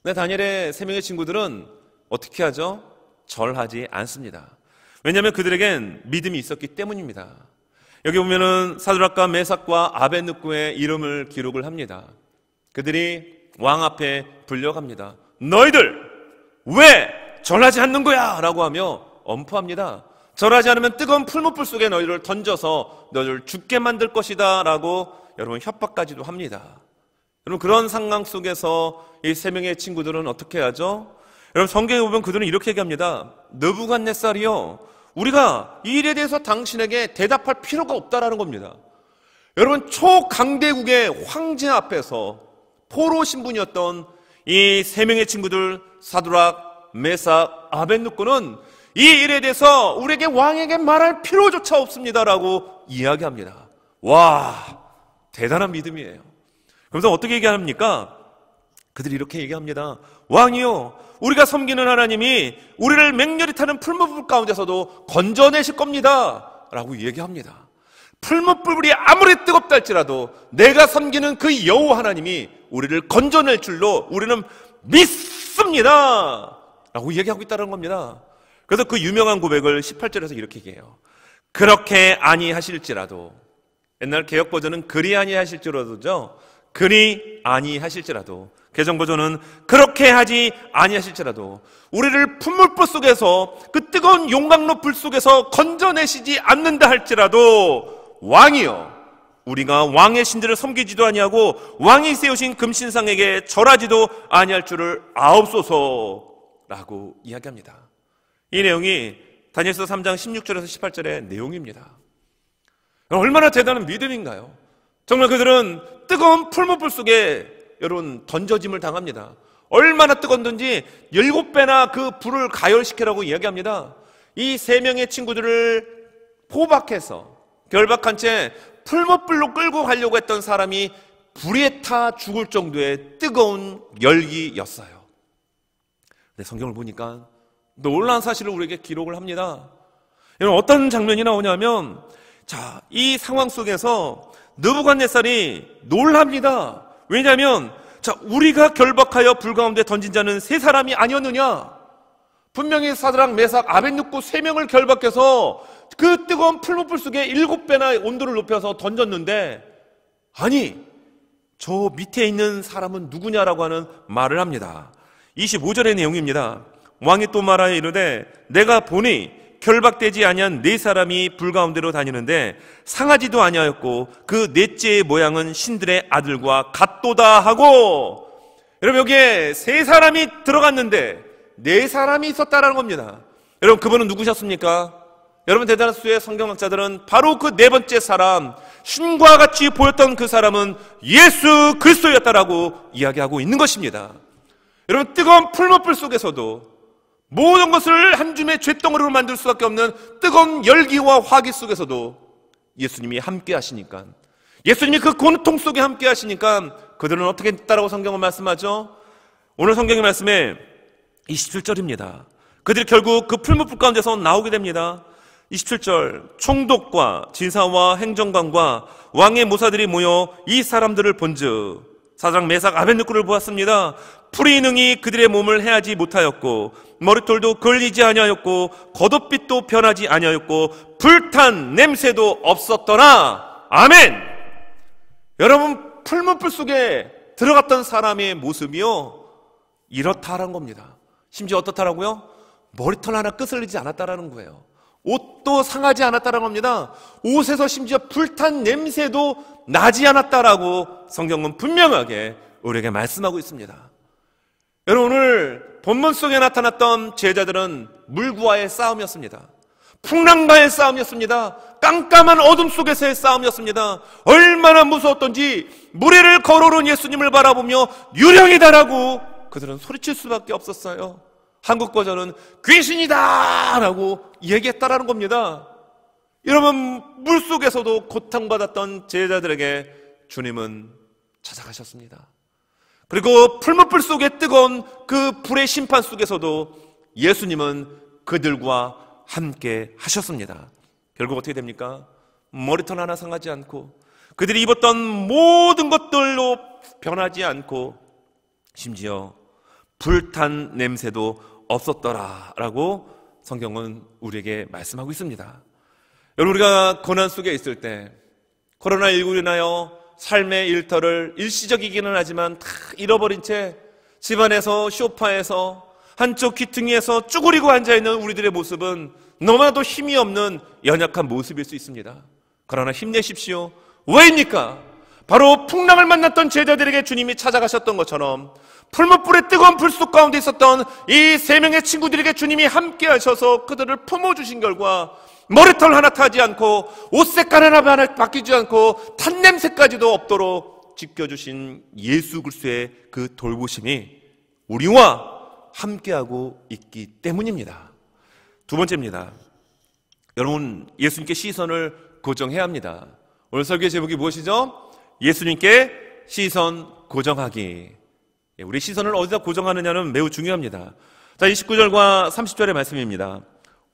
근데 다니엘의 세 명의 친구들은 어떻게 하죠? 절하지 않습니다. 왜냐하면 그들에겐 믿음이 있었기 때문입니다. 여기 보면은 사드락과 메삭과 아벳느고의 이름을 기록을 합니다. 그들이 왕 앞에 불려갑니다. 너희들 왜 절하지 않는 거야? 라고 하며 엄포합니다. 절하지 않으면 뜨거운 풀무불 속에 너희를 던져서 너희를 죽게 만들 것이다 라고 여러분 협박까지도 합니다. 여러분 그런 상황 속에서 이 세 명의 친구들은 어떻게 하죠? 여러분 성경에 보면 그들은 이렇게 얘기합니다. 느부갓네살이요, 우리가 이 일에 대해서 당신에게 대답할 필요가 없다라는 겁니다. 여러분 초강대국의 황제 앞에서 포로 신분이었던 이 세 명의 친구들 사드락, 메삭, 아벳느고는 이 일에 대해서 우리에게 왕에게 말할 필요조차 없습니다라고 이야기합니다. 와, 대단한 믿음이에요. 그래서 어떻게 얘기합니까? 그들이 이렇게 얘기합니다. 왕이요, 우리가 섬기는 하나님이 우리를 맹렬히 타는 풀무불 가운데서도 건져내실 겁니다 라고 얘기합니다. 풀무불이 아무리 뜨겁다 할지라도 내가 섬기는 그 여호와 하나님이 우리를 건져낼 줄로 우리는 믿습니다 라고 얘기하고 있다는 겁니다. 그래서 그 유명한 고백을 18절에서 이렇게 얘기해요. 그렇게 아니하실지라도, 옛날 개역 버전은 그리 아니하실지라도죠. 그리 아니하실지라도, 개정 버전은 그렇게 하지 아니하실지라도 우리를 풀무불 속에서 그 뜨거운 용광로 불 속에서 건져내시지 않는다 할지라도 왕이여, 우리가 왕의 신들을 섬기지도 아니하고 왕이 세우신 금신상에게 절하지도 아니할 줄을 아옵소서라고 이야기합니다. 이 내용이 다니엘서 3장 16절에서 18절의 내용입니다. 얼마나 대단한 믿음인가요? 정말 그들은 뜨거운 풀무불 속에 여러분 던져짐을 당합니다. 얼마나 뜨거운지 7배나 그 불을 가열시키라고 이야기합니다. 이 세 명의 친구들을 포박해서 결박한 채 풀무불로 끌고 가려고 했던 사람이 불에 타 죽을 정도의 뜨거운 열기였어요. 근데 성경을 보니까 놀라운 사실을 우리에게 기록을 합니다. 여러분 어떤 장면이 나오냐면, 자, 이 상황 속에서 느부갓네살이 놀랍니다. 왜냐하면 자, 우리가 결박하여 불 가운데 던진 자는 세 사람이 아니었느냐? 분명히 사드락, 메삭, 아벳느고 세 명을 결박해서 그 뜨거운 풀무불 속에 7배나 온도를 높여서 던졌는데, 아니 저 밑에 있는 사람은 누구냐라고 하는 말을 합니다. 25절의 내용입니다. 왕이 또 말하여 이르되 내가 보니 결박되지 아니한 네 사람이 불 가운데로 다니는데 상하지도 아니하였고 그 넷째의 모양은 신들의 아들과 같도다 하고, 여러분 여기에 세 사람이 들어갔는데 네 사람이 있었다라는 겁니다. 여러분 그분은 누구셨습니까? 여러분 대단한 수의 성경학자들은 바로 그 네 번째 사람, 신과 같이 보였던 그 사람은 예수 그리스도였다라고 이야기하고 있는 것입니다. 여러분 뜨거운 풀무불 속에서도 모든 것을 한 줌의 쇳덩어리로 만들 수밖에 없는 뜨거운 열기와 화기 속에서도 예수님이 함께 하시니까, 예수님이 그 고통 속에 함께 하시니까 그들은 어떻게 했다라고 성경은 말씀하죠? 오늘 성경의 말씀에 27절입니다. 그들이 결국 그 풀무불 가운데서 나오게 됩니다. 27절, 총독과 지사와 행정관과 왕의 모사들이 모여 이 사람들을 본즉 사드락, 메삭, 아벳느고를 보았습니다. 풀이 능히 그들의 몸을 해하지 못하였고 머리털도 걸리지 아니하였고 겉옷빛도 변하지 아니하였고 불탄 냄새도 없었더라. 아멘. 여러분 풀무불 속에 들어갔던 사람의 모습이요 이렇다라는 겁니다. 심지어 어떻다라고요? 머리털 하나 끄슬리지 않았다라는 거예요. 옷도 상하지 않았다는 겁니다. 옷에서 심지어 불탄 냄새도 나지 않았다라고 성경은 분명하게 우리에게 말씀하고 있습니다. 여러분 오늘 본문 속에 나타났던 제자들은 물과의 싸움이었습니다. 풍랑과의 싸움이었습니다. 깜깜한 어둠 속에서의 싸움이었습니다. 얼마나 무서웠던지 무리를 걸어오는 예수님을 바라보며 유령이다라고 그들은 소리칠 수밖에 없었어요. 한국 버전은 귀신이다 라고 얘기했다라는 겁니다. 여러분 물속에서도 고통받았던 제자들에게 주님은 찾아가셨습니다. 그리고 풀무불 속에 뜨거운 그 불의 심판 속에서도 예수님은 그들과 함께 하셨습니다. 결국 어떻게 됩니까? 머리털 하나 상하지 않고 그들이 입었던 모든 것들로 변하지 않고 심지어 불탄 냄새도 없었더라라고 성경은 우리에게 말씀하고 있습니다. 여러분, 우리가 고난 속에 있을 때 코로나19로 인하여 삶의 일터를 일시적이기는 하지만 다 잃어버린 채 집안에서 소파에서 한쪽 귀퉁이에서 쭈그리고 앉아있는 우리들의 모습은 너무나도 힘이 없는 연약한 모습일 수 있습니다. 그러나 힘내십시오. 왜입니까? 바로 풍랑을 만났던 제자들에게 주님이 찾아가셨던 것처럼 풀무불의 뜨거운 불속 가운데 있었던 이 3명의 친구들에게 주님이 함께 하셔서 그들을 품어주신 결과 머리털 하나 타지 않고 옷 색깔 하나 바뀌지 않고 탄냄새까지도 없도록 지켜주신 예수 그리스도의 그 돌보심이 우리와 함께하고 있기 때문입니다. 두 번째입니다. 여러분, 예수님께 시선을 고정해야 합니다. 오늘 설교의 제목이 무엇이죠? 예수님께 시선 고정하기. 우리 시선을 어디다 고정하느냐는 매우 중요합니다. 자, 29절과 30절의 말씀입니다.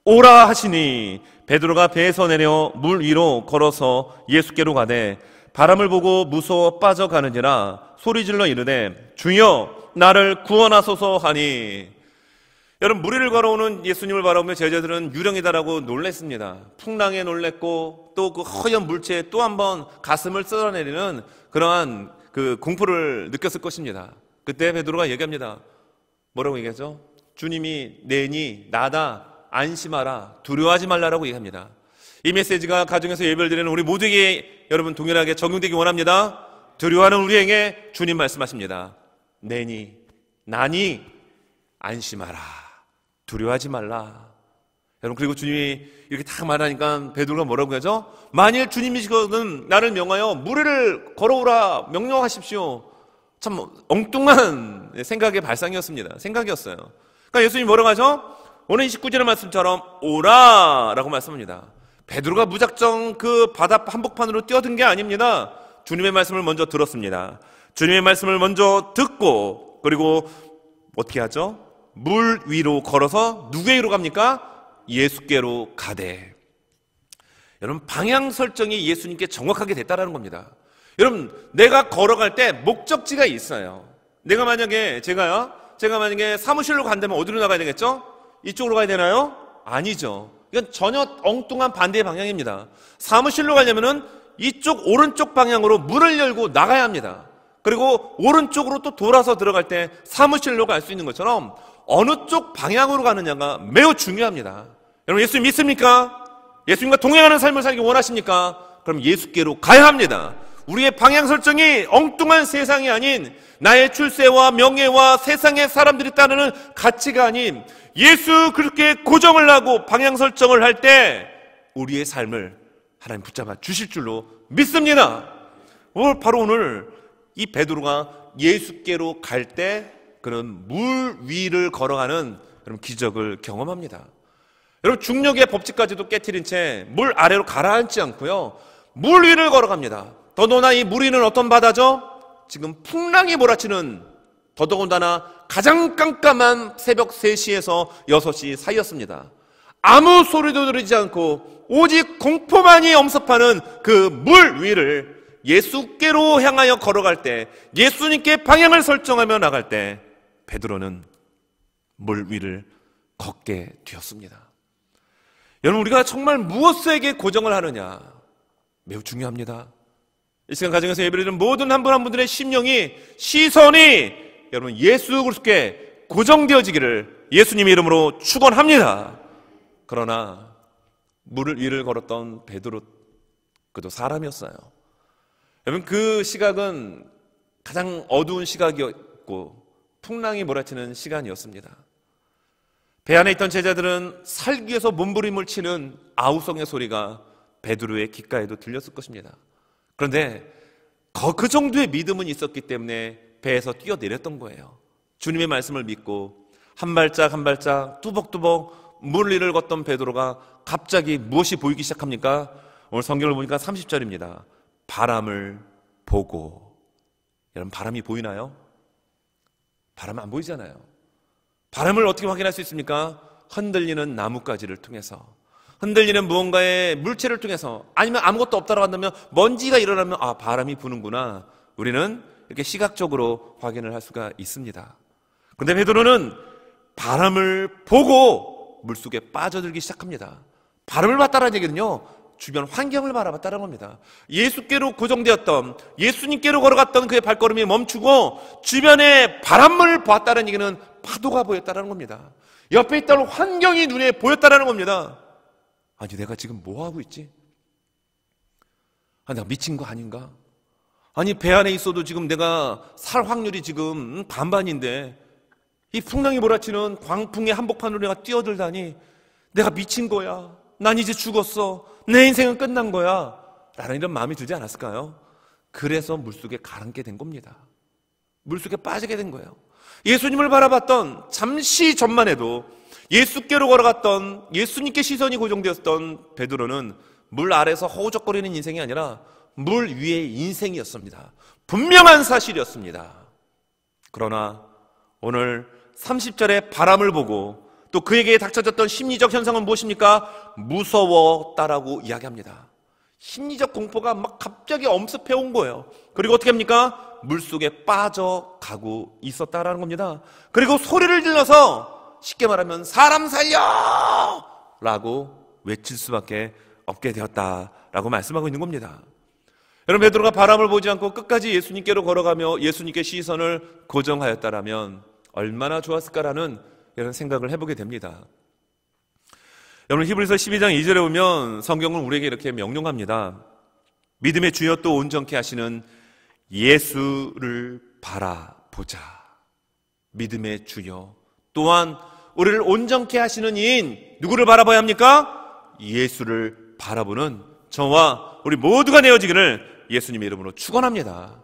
오라 하시니 베드로가 배에서 내려 물 위로 걸어서 예수께로 가되 바람을 보고 무서워 빠져가느니라 소리질러 이르되 주여 나를 구원하소서 하니. 여러분, 물 위를 걸어오는 예수님을 바라보며 제자들은 유령이다라고 놀랬습니다. 풍랑에 놀랬고 또 그 허연 물체에 또 한 번 가슴을 쓸어내리는 그러한 그 공포를 느꼈을 것입니다. 그때 베드로가 얘기합니다. 뭐라고 얘기하죠? 주님이 내니 나다, 안심하라, 두려워하지 말라라고 얘기합니다. 이 메시지가 가정에서 예배를 드리는 우리 모두에게 여러분 동일하게 적용되기 원합니다. 두려워하는 우리에게 주님 말씀하십니다. 내니, 나니, 안심하라, 두려워하지 말라. 여러분, 그리고 주님이 이렇게 딱 말하니까 베드로가 뭐라고 하죠? 만일 주님이시거든 나를 명하여 물 위를 걸어오라 명령하십시오. 참 엉뚱한 생각의 발상이었습니다. 생각이었어요. 그러니까 예수님이 뭐라고 하죠? 오늘 29절의 말씀처럼 오라 라고 말씀합니다. 베드로가 무작정 그 바다 한복판으로 뛰어든 게 아닙니다. 주님의 말씀을 먼저 들었습니다. 주님의 말씀을 먼저 듣고 그리고 어떻게 하죠? 물 위로 걸어서 누구에게로 갑니까? 예수께로 가되. 여러분, 방향 설정이 예수님께 정확하게 됐다라는 겁니다. 여러분, 내가 걸어갈 때 목적지가 있어요. 내가 만약에 제가 만약에 사무실로 간다면 어디로 나가야 되겠죠? 이쪽으로 가야 되나요? 아니죠. 이건 전혀 엉뚱한 반대의 방향입니다. 사무실로 가려면은 이쪽 오른쪽 방향으로 문을 열고 나가야 합니다. 그리고 오른쪽으로 또 돌아서 들어갈 때 사무실로 갈 수 있는 것처럼 어느 쪽 방향으로 가느냐가 매우 중요합니다. 여러분, 예수 믿습니까? 예수님과 동행하는 삶을 살기 원하십니까? 그럼 예수께로 가야 합니다. 우리의 방향 설정이 엉뚱한 세상이 아닌 나의 출세와 명예와 세상의 사람들이 따르는 가치가 아닌 예수 그렇게 고정을 하고 방향 설정을 할 때 우리의 삶을 하나님 붙잡아 주실 줄로 믿습니다. 바로 오늘 이 베드로가 예수께로 갈 때 그런 물 위를 걸어가는 그런 기적을 경험합니다. 여러분, 중력의 법칙까지도 깨트린 채 물 아래로 가라앉지 않고요, 물 위를 걸어갑니다. 더더구나 이 물 위는 어떤 바다죠? 지금 풍랑이 몰아치는, 더더군다나 가장 깜깜한 새벽 3시에서 6시 사이였습니다. 아무 소리도 들리지 않고 오직 공포만이 엄습하는 그 물 위를 예수께로 향하여 걸어갈 때, 예수님께 방향을 설정하며 나갈 때 베드로는 물 위를 걷게 되었습니다. 여러분, 우리가 정말 무엇에게 고정을 하느냐 매우 중요합니다. 이 시간 가정에서 예배를 드리는 모든 한 분 한 분들의 심령이, 시선이 여러분 예수 그리스도께 고정되어지기를 예수님의 이름으로 축원합니다. 그러나 물 위를 걸었던 베드로, 그도 사람이었어요. 여러분, 그 시각은 가장 어두운 시각이었고 풍랑이 몰아치는 시간이었습니다. 배 안에 있던 제자들은 살기 위해서 몸부림을 치는 아우성의 소리가 베드로의 귓가에도 들렸을 것입니다. 그런데 그 정도의 믿음은 있었기 때문에 배에서 뛰어내렸던 거예요. 주님의 말씀을 믿고 한 발짝 한 발짝 뚜벅뚜벅 물 위를 걷던 베드로가 갑자기 무엇이 보이기 시작합니까? 오늘 성경을 보니까 30절입니다. 바람을 보고. 여러분, 바람이 보이나요? 바람은 안 보이잖아요. 바람을 어떻게 확인할 수 있습니까? 흔들리는 나뭇가지를 통해서, 흔들리는 무언가의 물체를 통해서, 아니면 아무것도 없다고 한다면 먼지가 일어나면 아, 바람이 부는구나, 우리는 이렇게 시각적으로 확인을 할 수가 있습니다. 그런데 베드로는 바람을 보고 물속에 빠져들기 시작합니다. 바람을 봤다는 얘기는요, 주변 환경을 바라봤다는 겁니다. 예수께로 고정되었던, 예수님께로 걸어갔던 그의 발걸음이 멈추고 주변에 바람을 보았다는 얘기는 파도가 보였다는 겁니다. 옆에 있던 환경이 눈에 보였다는 겁니다. 아니, 내가 지금 뭐 하고 있지? 내가 미친 거 아닌가? 아니, 배 안에 있어도 지금 내가 살 확률이 지금 반반인데 이 풍랑이 몰아치는 광풍의 한복판으로 내가 뛰어들다니 내가 미친 거야. 난 이제 죽었어. 내 인생은 끝난 거야. 라는 이런 마음이 들지 않았을까요? 그래서 물속에 가라앉게 된 겁니다. 물속에 빠지게 된 거예요. 예수님을 바라봤던 잠시 전만 해도 예수께로 걸어갔던, 예수님께 시선이 고정되었던 베드로는 물 아래서 허우적거리는 인생이 아니라 물 위의 인생이었습니다. 분명한 사실이었습니다. 그러나 오늘 30절에 바람을 보고 또 그에게 닥쳐졌던 심리적 현상은 무엇입니까? 무서웠다라고 이야기합니다. 심리적 공포가 막 갑자기 엄습해 온 거예요. 그리고 어떻게 합니까? 물속에 빠져가고 있었다라는 겁니다. 그리고 소리를 질러서 쉽게 말하면 사람 살려! 라고 외칠 수밖에 없게 되었다라고 말씀하고 있는 겁니다. 여러분, 베드로가 바람을 보지 않고 끝까지 예수님께로 걸어가며 예수님께 시선을 고정하였다라면 얼마나 좋았을까라는 이런 생각을 해보게 됩니다. 여러분, 히브리서 12장 2절에 보면 성경은 우리에게 이렇게 명령합니다. 믿음의 주여 또 온전케 하시는 예수를 바라보자. 믿음의 주여 또한 우리를 온전케 하시는 이인 누구를 바라봐야 합니까? 예수를 바라보는 저와 우리 모두가 되어지기를 예수님의 이름으로 축원합니다.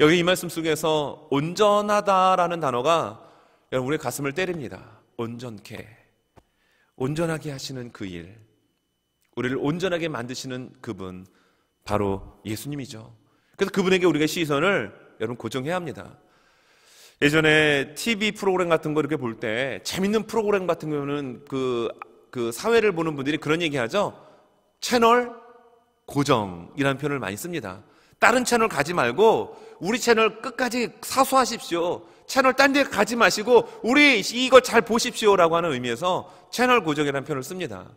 여기 이 말씀 속에서 온전하다라는 단어가 여러분 우리의 가슴을 때립니다. 온전케, 온전하게 하시는 그 일, 우리를 온전하게 만드시는 그분, 바로 예수님이죠. 그래서 그분에게 우리가 시선을 여러분 고정해야 합니다. 예전에 TV 프로그램 같은 거 이렇게 볼 때 재밌는 프로그램 같은 경우는 그 사회를 보는 분들이 그런 얘기 하죠. 채널 고정이라는 표현을 많이 씁니다. 다른 채널 가지 말고 우리 채널 끝까지 사수하십시오. 채널 딴 데 가지 마시고 우리 이거 잘 보십시오라고 하는 의미에서 채널 고정이라는 표현을 씁니다.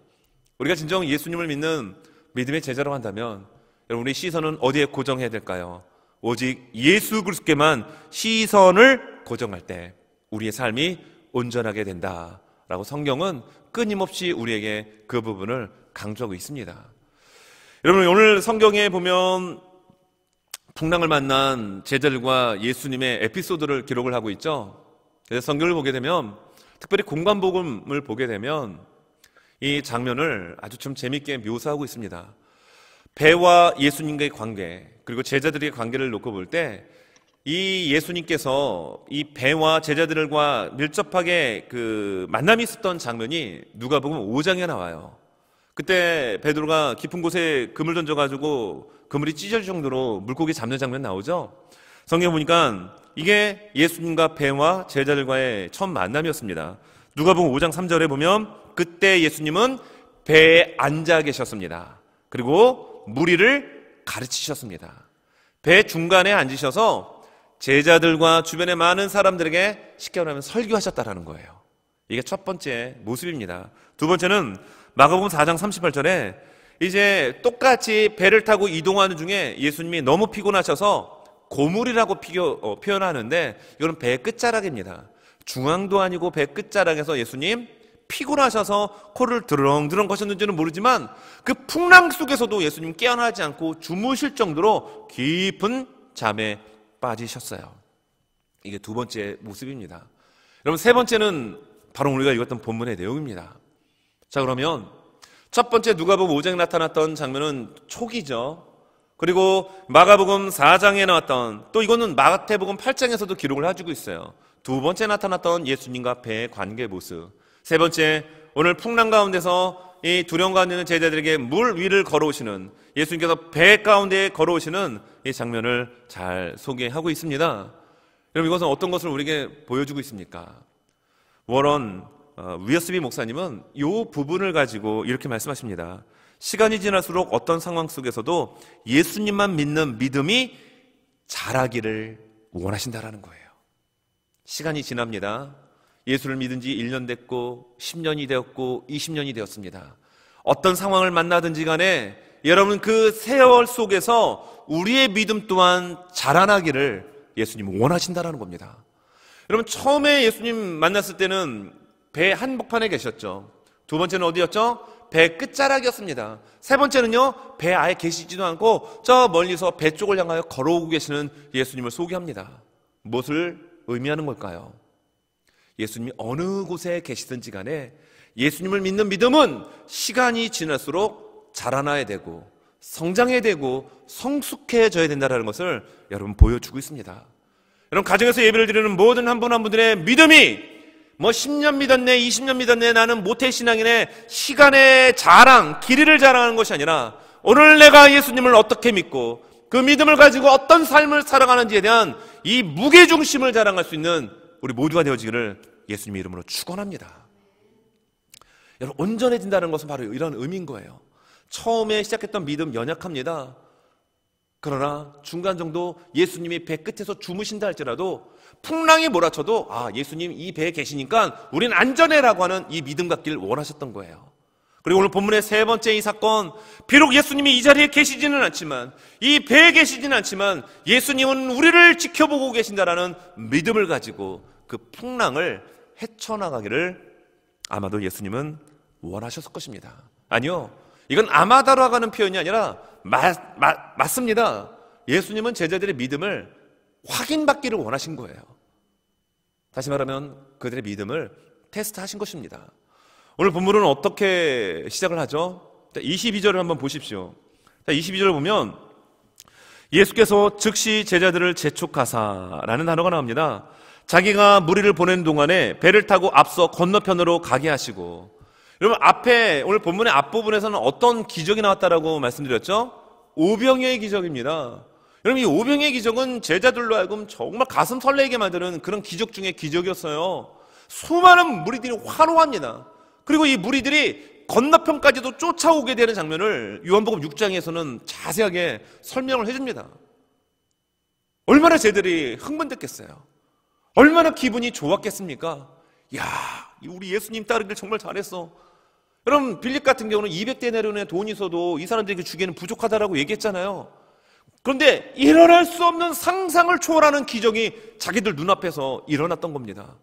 우리가 진정 예수님을 믿는 믿음의 제자로 한다면 여러분 우리 시선은 어디에 고정해야 될까요? 오직 예수 그리스도께만 시선을 고정할 때 우리의 삶이 온전하게 된다라고 성경은 끊임없이 우리에게 그 부분을 강조하고 있습니다. 여러분 오늘 성경에 보면 풍랑을 만난 제자들과 예수님의 에피소드를 기록을 하고 있죠. 그래서 성경을 보게 되면 특별히 공관복음을 보게 되면 이 장면을 아주 좀 재밌게 묘사하고 있습니다. 배와 예수님과의 관계 그리고 제자들의 관계를 놓고 볼 때 이 예수님께서 이 배와 제자들과 밀접하게 그 만남이 있었던 장면이 누가복음 5장에 나와요. 그때 베드로가 깊은 곳에 그물 던져가지고 그물이 찢어질 정도로 물고기 잡는 장면 나오죠. 성경 보니까 이게 예수님과 배와 제자들과의 첫 만남이었습니다. 누가복음 5장 3절에 보면 그때 예수님은 배에 앉아 계셨습니다. 그리고 무리를 가르치셨습니다. 배 중간에 앉으셔서 제자들과 주변의 많은 사람들에게 쉽게 말하면 설교하셨다라는 거예요. 이게 첫 번째 모습입니다. 두 번째는 마가복음 4장 38절에 이제 똑같이 배를 타고 이동하는 중에 예수님이 너무 피곤하셔서 고물이라고 표현하는데 이건 배의 끝자락입니다. 중앙도 아니고 배 끝자락에서 예수님 피곤하셔서 코를 드렁드렁 거셨는지는 모르지만 그 풍랑 속에서도 예수님 깨어나지 않고 주무실 정도로 깊은 잠에 빠지셨어요. 이게 두 번째 모습입니다. 여러분 세 번째는 바로 우리가 읽었던 본문의 내용입니다. 자 그러면 첫 번째 누가복음 5장에 나타났던 장면은 초기죠. 그리고 마가복음 4장에 나왔던 또 이거는 마태복음 8장에서도 기록을 해주고 있어요. 두 번째 나타났던 예수님과 배의 관계 모습. 세 번째 오늘 풍랑 가운데서 이 두려움 가운데 있는 제자들에게 물 위를 걸어오시는 예수님께서 배 가운데 걸어오시는 이 장면을 잘 소개하고 있습니다. 여러분 이것은 어떤 것을 우리에게 보여주고 있습니까? 워런 위어스비 목사님은 이 부분을 가지고 이렇게 말씀하십니다. 시간이 지날수록 어떤 상황 속에서도 예수님만 믿는 믿음이 자라기를 원하신다라는 거예요. 시간이 지납니다. 예수를 믿은 지 1년 됐고 10년이 되었고 20년이 되었습니다. 어떤 상황을 만나든지 간에 여러분 그 세월 속에서 우리의 믿음 또한 자라나기를 예수님은 원하신다라는 겁니다. 여러분 처음에 예수님 만났을 때는 배 한복판에 계셨죠. 두 번째는 어디였죠? 배 끝자락이었습니다. 세 번째는요, 배 아예 계시지도 않고 저 멀리서 배 쪽을 향하여 걸어오고 계시는 예수님을 소개합니다. 무엇을 의미하는 걸까요? 예수님이 어느 곳에 계시든지 간에 예수님을 믿는 믿음은 시간이 지날수록 자라나야 되고 성장해야 되고 성숙해져야 된다는 것을 여러분 보여주고 있습니다. 여러분 가정에서 예배를 드리는 모든 한 분 한 분들의 믿음이 10년 믿었네, 20년 믿었네, 나는 모태신앙이네, 시간의 자랑, 길이를 자랑하는 것이 아니라 오늘 내가 예수님을 어떻게 믿고 그 믿음을 가지고 어떤 삶을 살아가는지에 대한 이 무게중심을 자랑할 수 있는 우리 모두가 되어지기를 예수님의 이름으로 축원합니다. 여러분 온전해진다는 것은 바로 이런 의미인 거예요. 처음에 시작했던 믿음 연약합니다. 그러나 중간 정도 예수님이 배 끝에서 주무신다 할지라도 풍랑이 몰아쳐도 예수님 이 배에 계시니까 우린 안전해라고 하는 이 믿음 갖기를 원하셨던 거예요. 그리고 오늘 본문의 세 번째 이 사건, 비록 예수님이 이 자리에 계시지는 않지만, 이 배에 계시지는 않지만 예수님은 우리를 지켜보고 계신다라는 믿음을 가지고 그 풍랑을 헤쳐나가기를 아마도 예수님은 원하셨을 것입니다. 아니요, 이건 아마다라고 하는 표현이 아니라 맞습니다. 예수님은 제자들의 믿음을 확인받기를 원하신 거예요. 다시 말하면 그들의 믿음을 테스트하신 것입니다. 오늘 본문은 어떻게 시작을 하죠? 22절을 한번 보십시오. 22절을 보면 예수께서 즉시 제자들을 재촉하사라는 단어가 나옵니다. 자기가 무리를 보내는 동안에 배를 타고 앞서 건너편으로 가게 하시고, 여러분 오늘 본문의 앞부분에서는 어떤 기적이 나왔다라고 말씀드렸죠? 오병이어의 기적입니다. 여러분 이 오병이어의 기적은 제자들로 하여금 정말 가슴 설레게 만드는 그런 기적 중에 기적이었어요. 수많은 무리들이 환호합니다. 그리고 이 무리들이 건너편까지도 쫓아오게 되는 장면을 요한복음 6장에서는 자세하게 설명을 해줍니다. 얼마나 제자들이 흥분됐겠어요. 얼마나 기분이 좋았겠습니까? 우리 예수님 따르길 정말 잘했어. 여러분 빌립 같은 경우는 200데나리온의 돈이 있어도 이 사람들에게 주기에는 부족하다라고 얘기했잖아요. 그런데 일어날 수 없는 상상을 초월하는 기적이 자기들 눈앞에서 일어났던 겁니다.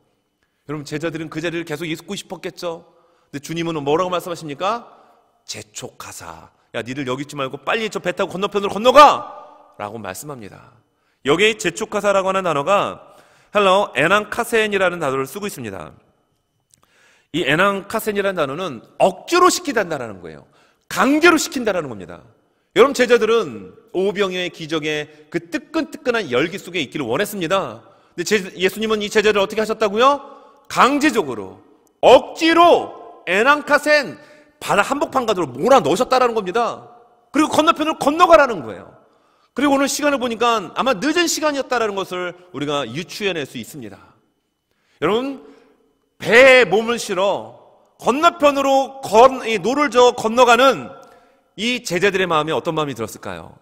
여러분 제자들은 그 자리를 계속 있고 싶었겠죠. 근데 주님은 뭐라고 말씀하십니까? 재촉하사, 니들 여기 있지 말고 빨리 저 배 타고 건너편으로 건너가! 라고 말씀합니다. 여기에 재촉하사라고 하는 단어가 헬라어 에난카센이라는 단어를 쓰고 있습니다. 이 에난카센이라는 단어는 억지로 시키단다라는 거예요. 강제로 시킨다라는 겁니다. 여러분 제자들은 오병이어의 기적에 그 뜨끈뜨끈한 열기 속에 있기를 원했습니다. 근데 예수님은 이 제자들을 어떻게 하셨다고요? 강제적으로 억지로 에난카센 바다 한복판가도로 몰아넣으셨다라는 겁니다. 그리고 건너편으로 건너가라는 거예요. 그리고 오늘 시간을 보니까 아마 늦은 시간이었다라는 것을 우리가 유추해낼 수 있습니다. 여러분 배에 몸을 실어 건너편으로 노를 저어 건너가는 이 제자들의 마음에 어떤 마음이 들었을까요?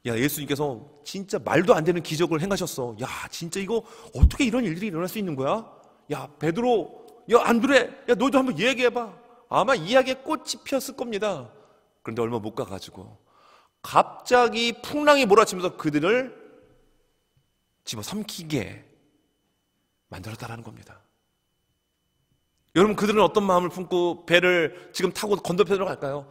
예수님께서 진짜 말도 안 되는 기적을 행하셨어. 진짜 이거 어떻게 이런 일들이 일어날 수 있는 거야? 베드로, 안드레, 너도 한번 이야기해봐. 아마 이야기에 꽃이 피었을 겁니다. 그런데 얼마 못 가가지고 갑자기 풍랑이 몰아치면서 그들을 집어삼키게 만들었다라는 겁니다. 여러분 그들은 어떤 마음을 품고 배를 지금 타고 건너편으로 갈까요?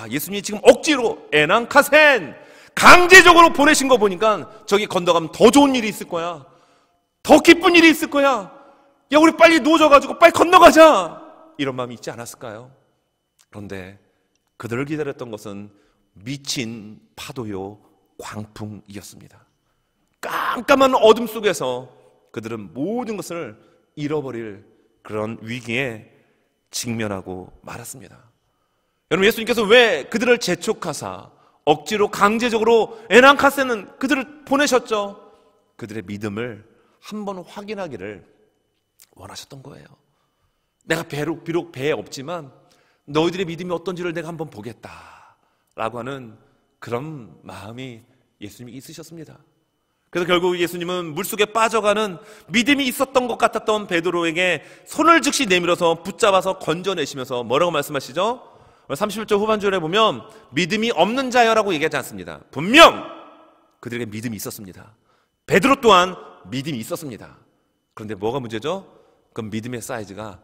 예수님이 지금 억지로 에난카센 강제적으로 보내신 거 보니까 저기 건너가면 더 좋은 일이 있을 거야. 더 기쁜 일이 있을 거야. 우리 빨리 노져가지고 빨리 건너가자. 이런 마음이 있지 않았을까요? 그런데 그들을 기다렸던 것은 미친 파도요 광풍이었습니다. 깜깜한 어둠 속에서 그들은 모든 것을 잃어버릴 그런 위기에 직면하고 말았습니다. 여러분 예수님께서 왜 그들을 재촉하사 억지로 강제적으로 에난카센은 그들을 보내셨죠? 그들의 믿음을 한번 확인하기를 원하셨던 거예요. 내가 비록 배에 없지만 너희들의 믿음이 어떤지를 내가 한번 보겠다 라고 하는 그런 마음이 예수님이 있으셨습니다. 그래서 결국 예수님은 물속에 빠져가는 믿음이 있었던 것 같았던 베드로에게 손을 즉시 내밀어서 붙잡아서 건져내시면서 뭐라고 말씀하시죠? 31절 후반절에 보면 믿음이 없는 자여라고 얘기하지 않습니다. 분명 그들에게 믿음이 있었습니다. 베드로 또한 믿음이 있었습니다. 그런데 뭐가 문제죠? 그 믿음의 사이즈가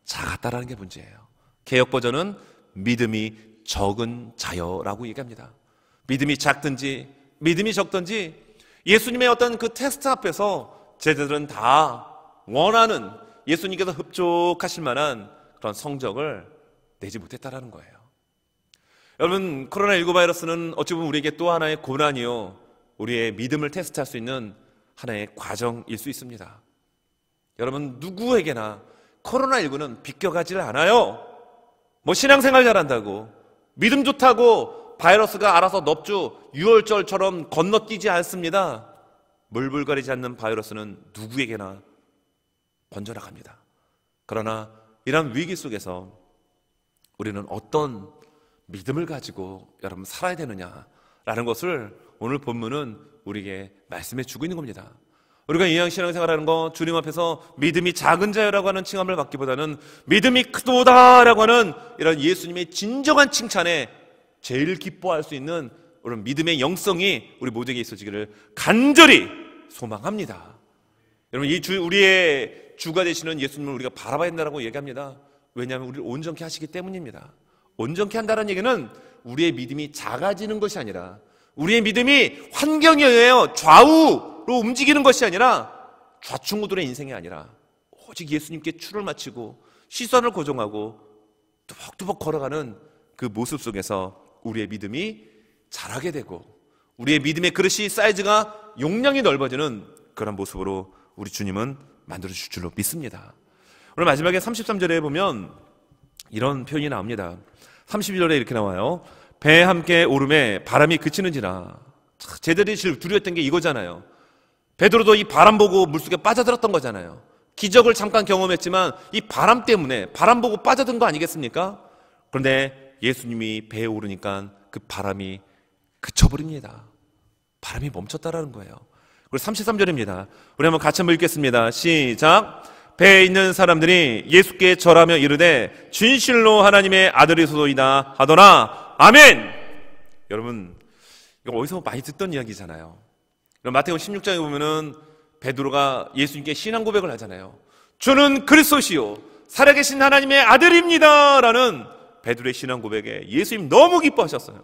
작았다라는 게 문제예요. 개역 버전은 믿음이 적은 자여라고 얘기합니다. 믿음이 작든지 믿음이 적든지 예수님의 어떤 그 테스트 앞에서 제자들은 다 원하는 예수님께서 흡족하실 만한 그런 성적을 내지 못했다라는 거예요. 여러분, 코로나19 바이러스는 어찌 보면 우리에게 또 하나의 고난이요, 우리의 믿음을 테스트할 수 있는 하나의 과정일 수 있습니다. 여러분, 누구에게나 코로나19는 비껴가지를 않아요. 뭐 신앙생활 잘한다고, 믿음 좋다고 바이러스가 알아서 넙주 6월절처럼 건너뛰지 않습니다. 물불가리지 않는 바이러스는 누구에게나 번져나갑니다. 그러나 이런 위기 속에서 우리는 어떤 믿음을 가지고 여러분 살아야 되느냐라는 것을 오늘 본문은 우리에게 말씀해 주고 있는 겁니다. 우리가 이왕신앙생활하는 거 주님 앞에서 믿음이 작은 자여라고 하는 칭함을 받기보다는 믿음이 크도다라고 하는 이런 예수님의 진정한 칭찬에 제일 기뻐할 수 있는 그런 믿음의 영성이 우리 모두에게 있어지기를 간절히 소망합니다. 여러분, 우리의 주가 되시는 예수님을 우리가 바라봐야 된다고 얘기합니다. 왜냐하면 우리를 온전케 하시기 때문입니다. 온전케 한다는 얘기는 우리의 믿음이 작아지는 것이 아니라, 우리의 믿음이 환경에 의하여 좌우로 움직이는 것이 아니라, 좌충우돌의 인생이 아니라 오직 예수님께 추를 마치고 시선을 고정하고 뚜벅뚜벅 걸어가는 그 모습 속에서 우리의 믿음이 자라게 되고 우리의 믿음의 그릇이 사이즈가 용량이 넓어지는 그런 모습으로 우리 주님은 만들어주실 줄로 믿습니다. 오늘 마지막에 33절에 보면 이런 표현이 나옵니다. 32절에 이렇게 나와요. 배 함께 오름에 바람이 그치는지라. 제자들이 제일 두려웠던 게 이거잖아요. 베드로도 이 바람 보고 물속에 빠져들었던 거잖아요. 기적을 잠깐 경험했지만 이 바람 때문에 바람 보고 빠져든 거 아니겠습니까? 그런데 예수님이 배에 오르니까 그 바람이 그쳐버립니다. 바람이 멈췄다라는 거예요. 그리고 33절입니다. 우리 한번 같이 한번 읽겠습니다. 시작. 배에 있는 사람들이 예수께 절하며 이르되 진실로 하나님의 아들이소이다 하더라. 아멘. 여러분, 이거 어디서 많이 듣던 이야기잖아요. 마태복음 16장에 보면은 베드로가 예수님께 신앙 고백을 하잖아요. 주는 그리스도시요 살아계신 하나님의 아들입니다 라는 베드로의 신앙 고백에 예수님 너무 기뻐하셨어요.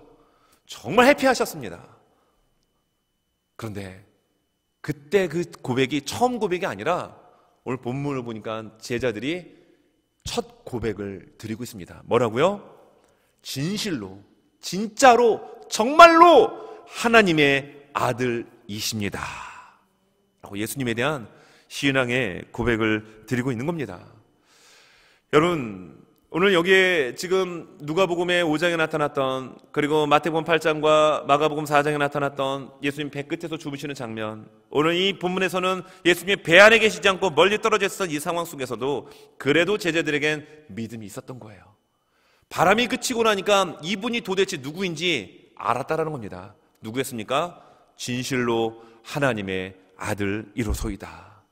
정말 해피하셨습니다. 그런데 그때 그 고백이 처음 고백이 아니라 오늘 본문을 보니까 제자들이 첫 고백을 드리고 있습니다. 뭐라고요? 진실로, 진짜로, 정말로 하나님의 아들이십니다 라고 예수님에 대한 신앙의 고백을 드리고 있는 겁니다. 여러분, 오늘 여기에 지금 누가복음의 5장에 나타났던, 그리고 마태복음 8장과 마가복음 4장에 나타났던 예수님 배 끝에서 주무시는 장면, 오늘 이 본문에서는 예수님이 배 안에 계시지 않고 멀리 떨어져 있었던 이 상황 속에서도 그래도 제자들에겐 믿음이 있었던 거예요. 바람이 그치고 나니까 이분이 도대체 누구인지 알았다라는 겁니다. 누구였습니까? 진실로 하나님의 아들이로소이다.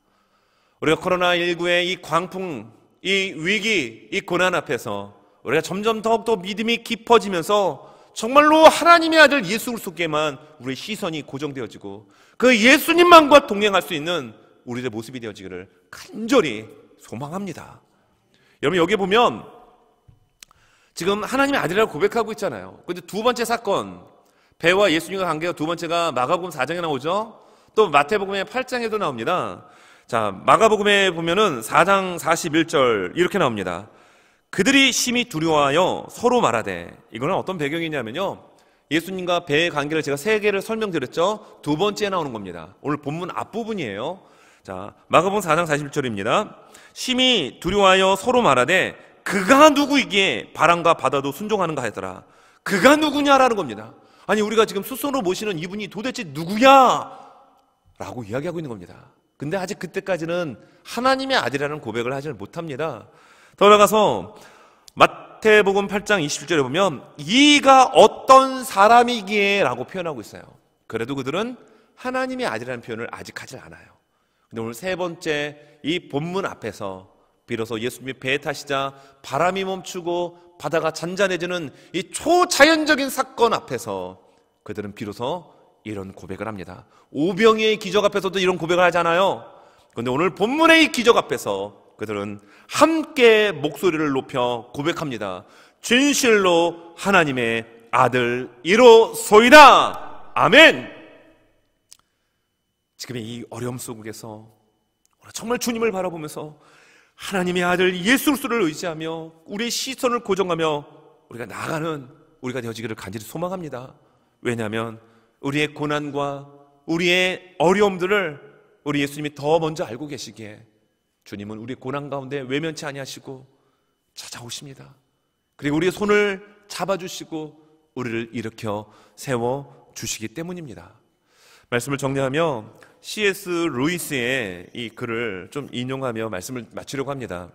우리가 코로나19의 이 광풍, 이 위기, 이 고난 앞에서 우리가 점점 더욱더 믿음이 깊어지면서 정말로 하나님의 아들 예수 그리스도께만 우리의 시선이 고정되어지고 그 예수님만과 동행할 수 있는 우리의 모습이 되어지기를 간절히 소망합니다. 여러분, 여기 보면 지금 하나님의 아들이라고 고백하고 있잖아요. 그런데 두 번째 사건, 배와 예수님과 관계가 두 번째가 마가복음 4장에 나오죠. 또 마태복음의 8장에도 나옵니다. 자, 마가복음에 보면은 4장 41절 이렇게 나옵니다. 그들이 심히 두려워하여 서로 말하되, 이거는 어떤 배경이냐면요, 예수님과 배의 관계를 제가 세 개를 설명드렸죠. 두 번째에 나오는 겁니다. 오늘 본문 앞부분이에요. 자, 마가복음 4장 41절입니다. 심히 두려워하여 서로 말하되 그가 누구이기에 바람과 바다도 순종하는가 하더라. 그가 누구냐라는 겁니다. 아니, 우리가 지금 스스로 모시는 이분이 도대체 누구야? 라고 이야기하고 있는 겁니다. 근데 아직 그때까지는 하나님의 아들이라는 고백을 하지 못합니다. 더 나아가서 마태복음 8장 27절에 보면 이가 어떤 사람이기에 라고 표현하고 있어요. 그래도 그들은 하나님의 아들이라는 표현을 아직 하질 않아요. 근데 오늘 세 번째 이 본문 앞에서 비로소 예수님이 배에 타시자 바람이 멈추고 바다가 잔잔해지는 이 초자연적인 사건 앞에서 그들은 비로소 이런 고백을 합니다. 오병이의 기적 앞에서도 이런 고백을 하잖아요. 그런데 오늘 본문의 이 기적 앞에서 그들은 함께 목소리를 높여 고백합니다. 진실로 하나님의 아들이로소이다. 아멘. 지금의 이 어려움 속에서 정말 주님을 바라보면서 하나님의 아들 예수 그리스도를 의지하며 우리의 시선을 고정하며 우리가 나아가는 우리가 되어지기를 간절히 소망합니다. 왜냐하면 우리의 고난과 우리의 어려움들을 우리 예수님이 더 먼저 알고 계시기에 주님은 우리의 고난 가운데 외면치 아니하시고 찾아오십니다. 그리고 우리의 손을 잡아주시고 우리를 일으켜 세워주시기 때문입니다. 말씀을 정리하며 C.S. 루이스의 이 글을 좀 인용하며 말씀을 마치려고 합니다.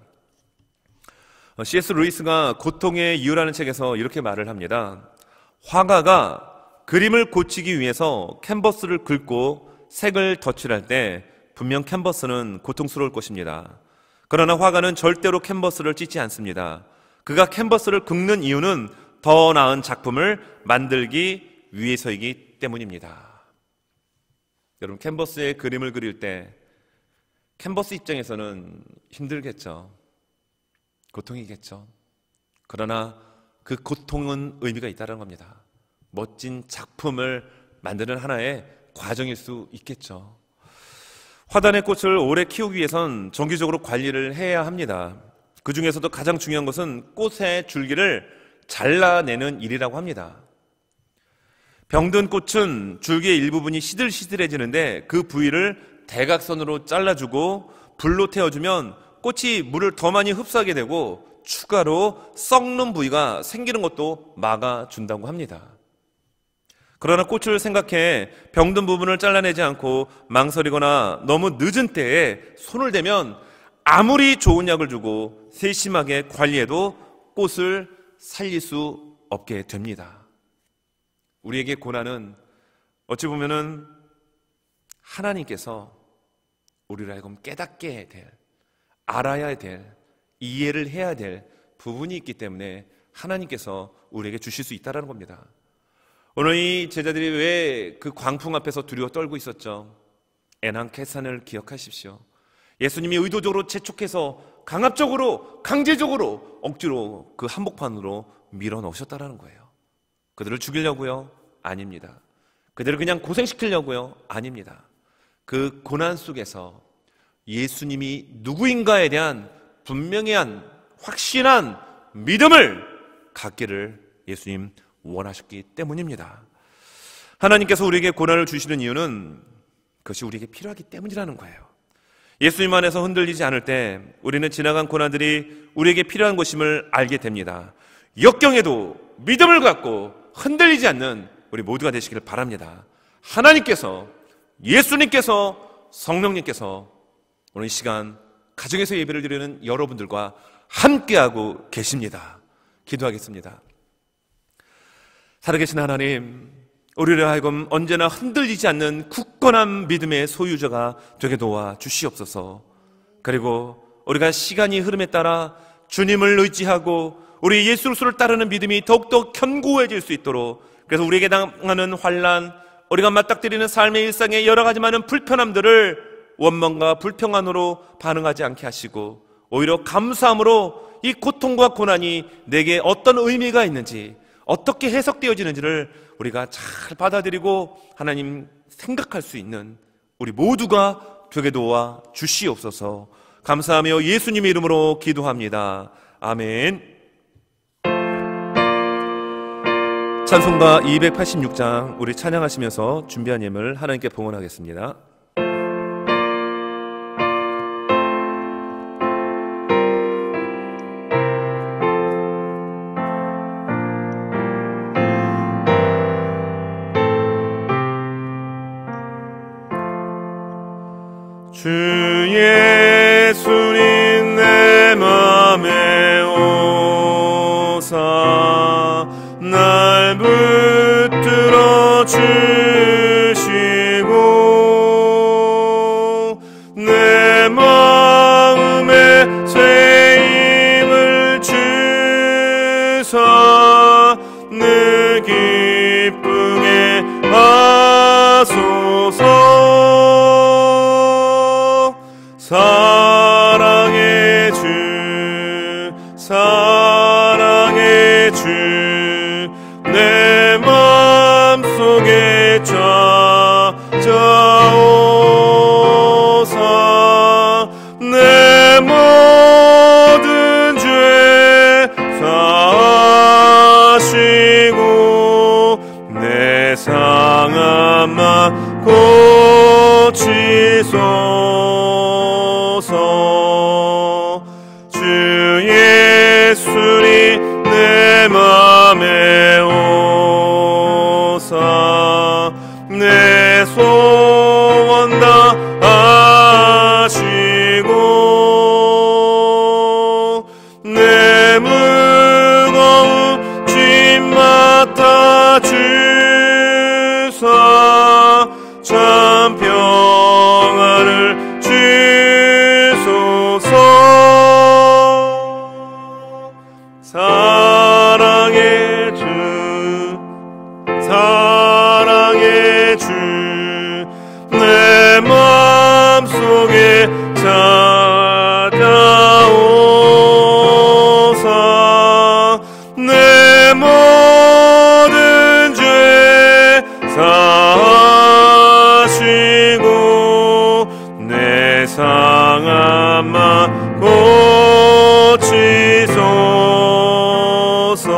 C.S. 루이스가 고통의 이유라는 책에서 이렇게 말을 합니다. 화가가 그림을 고치기 위해서 캔버스를 긁고 색을 덧칠할 때 분명 캔버스는 고통스러울 것입니다. 그러나 화가는 절대로 캔버스를 찢지 않습니다. 그가 캔버스를 긁는 이유는 더 나은 작품을 만들기 위해서이기 때문입니다. 여러분, 캔버스에 그림을 그릴 때 캔버스 입장에서는 힘들겠죠. 고통이겠죠. 그러나 그 고통은 의미가 있다는 겁니다. 멋진 작품을 만드는 하나의 과정일 수 있겠죠. 화단의 꽃을 오래 키우기 위해선 정기적으로 관리를 해야 합니다. 그 중에서도 가장 중요한 것은 꽃의 줄기를 잘라내는 일이라고 합니다. 병든 꽃은 줄기의 일부분이 시들시들해지는데 그 부위를 대각선으로 잘라주고 불로 태워주면 꽃이 물을 더 많이 흡수하게 되고 추가로 썩는 부위가 생기는 것도 막아준다고 합니다. 그러나 꽃을 생각해 병든 부분을 잘라내지 않고 망설이거나 너무 늦은 때에 손을 대면 아무리 좋은 약을 주고 세심하게 관리해도 꽃을 살릴 수 없게 됩니다. 우리에게 고난은 어찌 보면은 하나님께서 우리를 하여금 깨닫게 될, 알아야 될, 이해를 해야 될 부분이 있기 때문에 하나님께서 우리에게 주실 수 있다는 겁니다. 오늘 이 제자들이 왜 그 광풍 앞에서 두려워 떨고 있었죠? 애난캐산을 기억하십시오. 예수님이 의도적으로 재촉해서 강압적으로, 강제적으로, 억지로 그 한복판으로 밀어넣으셨다는 거예요. 그들을 죽이려고요? 아닙니다. 그들을 그냥 고생시키려고요? 아닙니다. 그 고난 속에서 예수님이 누구인가에 대한 분명한 확신한 믿음을 갖기를 예수님 원하셨기 때문입니다. 하나님께서 우리에게 고난을 주시는 이유는 그것이 우리에게 필요하기 때문이라는 거예요. 예수님 안에서 흔들리지 않을 때 우리는 지나간 고난들이 우리에게 필요한 것임을 알게 됩니다. 역경에도 믿음을 갖고 흔들리지 않는 우리 모두가 되시기를 바랍니다. 하나님께서, 예수님께서, 성령님께서 오늘 이 시간 가정에서 예배를 드리는 여러분들과 함께하고 계십니다. 기도하겠습니다. 살아계신 하나님, 우리를 하여금 언제나 흔들리지 않는 굳건한 믿음의 소유자가 되게 도와 주시옵소서. 그리고 우리가 시간이 흐름에 따라 주님을 의지하고 우리 예수 그리스도를 따르는 믿음이 더욱더 견고해질 수 있도록, 그래서 우리에게 당하는 환난, 우리가 맞닥뜨리는 삶의 일상의 여러 가지 많은 불편함들을 원망과 불평안으로 반응하지 않게 하시고 오히려 감사함으로 이 고통과 고난이 내게 어떤 의미가 있는지, 어떻게 해석되어지는지를 우리가 잘 받아들이고 하나님 생각할 수 있는 우리 모두가 되게 도와 주시옵소서. 감사하며 예수님의 이름으로 기도합니다. 아멘. 찬송가 286장 우리 찬양하시면서 준비한 예물 하나님께 봉헌하겠습니다. 주 예수님 내 맘에 오사 날 붙들어 주시고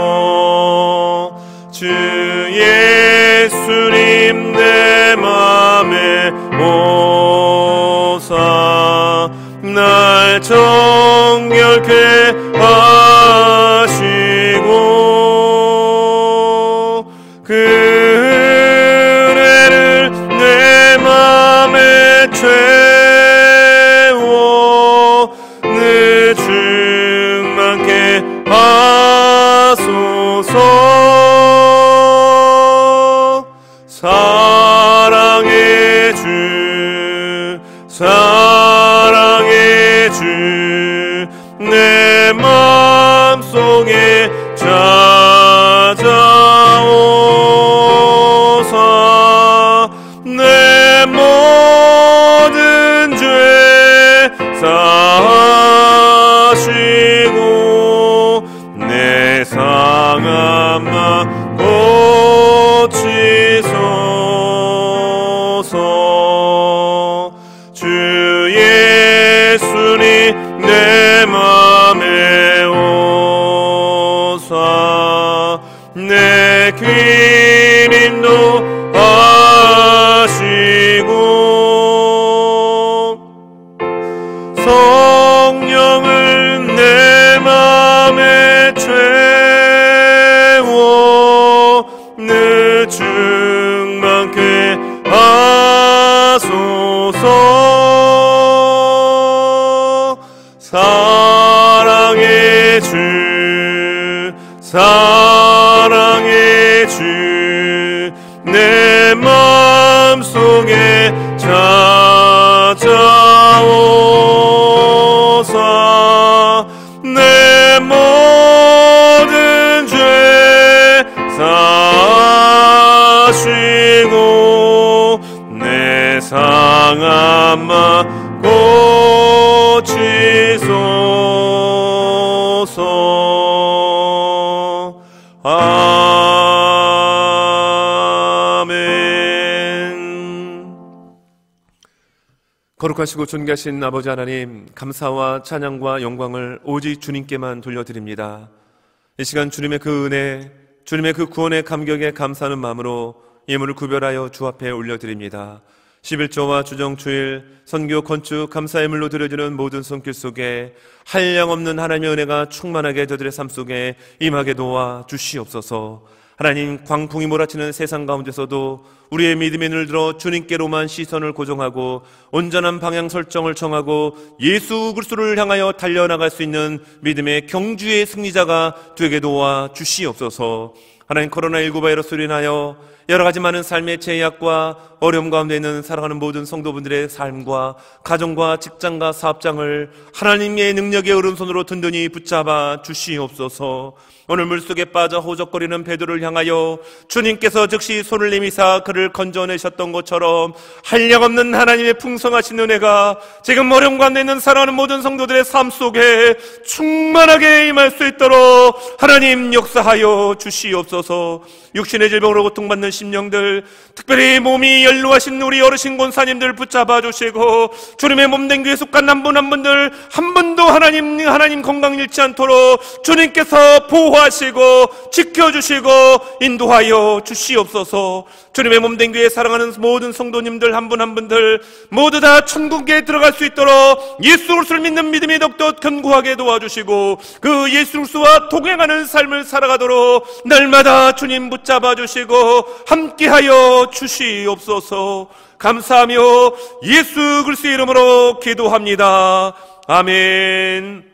고치소서. 주 예수님 내 맘에 오사 날 정결케 하시고 그 은혜를 내 맘에 채워 늘 충만케 하소서. 사랑의 주 사랑의 주 내 마음속에 찾아오사 내 모든 죄 사하시고 내 상한 맘 고치소서. 주 예수님 내 맘에 오사 내 귀 인도하시고 성령을 내 맘에 채워 늘 충만케 하소서. 사랑의 주 사랑의 주 내 마음속에 찾아오사 내 모든 죄 사하시고 내 상한 맘 고치소서. 아멘. 거룩하시고 존귀하신 아버지 하나님, 감사와 찬양과 영광을 오직 주님께만 돌려드립니다. 이 시간 주님의 그 은혜, 주님의 그 구원의 감격에 감사하는 마음으로 예물을 구별하여 주 앞에 올려드립니다. 11조와 주정주일, 선교, 건축, 감사 예물로 드려지는 모든 손길 속에 한량없는 하나님의 은혜가 충만하게 저들의 삶 속에 임하게 도와 주시옵소서. 하나님, 광풍이 몰아치는 세상 가운데서도 우리의 믿음의 눈을 들어 주님께로만 시선을 고정하고 온전한 방향 설정을 정하고 예수 그리스도를 향하여 달려나갈 수 있는 믿음의 경주의 승리자가 되게 도와 주시옵소서. 하나님, 코로나19 바이러스로 인하여 여러 가지 많은 삶의 제약과 어려움 가운데 있는 살아가는 모든 성도분들의 삶과 가정과 직장과 사업장을 하나님의 능력의 오른손으로 든든히 붙잡아 주시옵소서. 오늘 물속에 빠져 호적거리는 베드로를 향하여 주님께서 즉시 손을 내미사 그를 건져내셨던 것처럼 한량없는 하나님의 풍성하신 은혜가 지금 어려움 가운데 있는 살아가는 모든 성도들의 삶 속에 충만하게 임할 수 있도록 하나님 역사하여 주시옵소서. 육신의 질병으로 고통받는 심령들, 특별히 몸이 연로하신 우리 어르신 권사님들 붙잡아 주시고 주님의 몸된 교회 속한 한 분 한 분들 한 분도 하나님 건강 잃지 않도록 주님께서 보호하시고 지켜주시고 인도하여 주시옵소서. 주님의 몸된 교회 사랑하는 모든 성도님들 한 분 한 분들 모두 다 천국에 들어갈 수 있도록 예수 그리스도를 믿는 믿음이 더욱더 견고하게 도와주시고 그 예수 그리스도와 동행하는 삶을 살아가도록 날마다 주님 붙잡아 주시고 함께하여 주시옵소서. 감사하며 예수 그리스도의 이름으로 기도합니다. 아멘.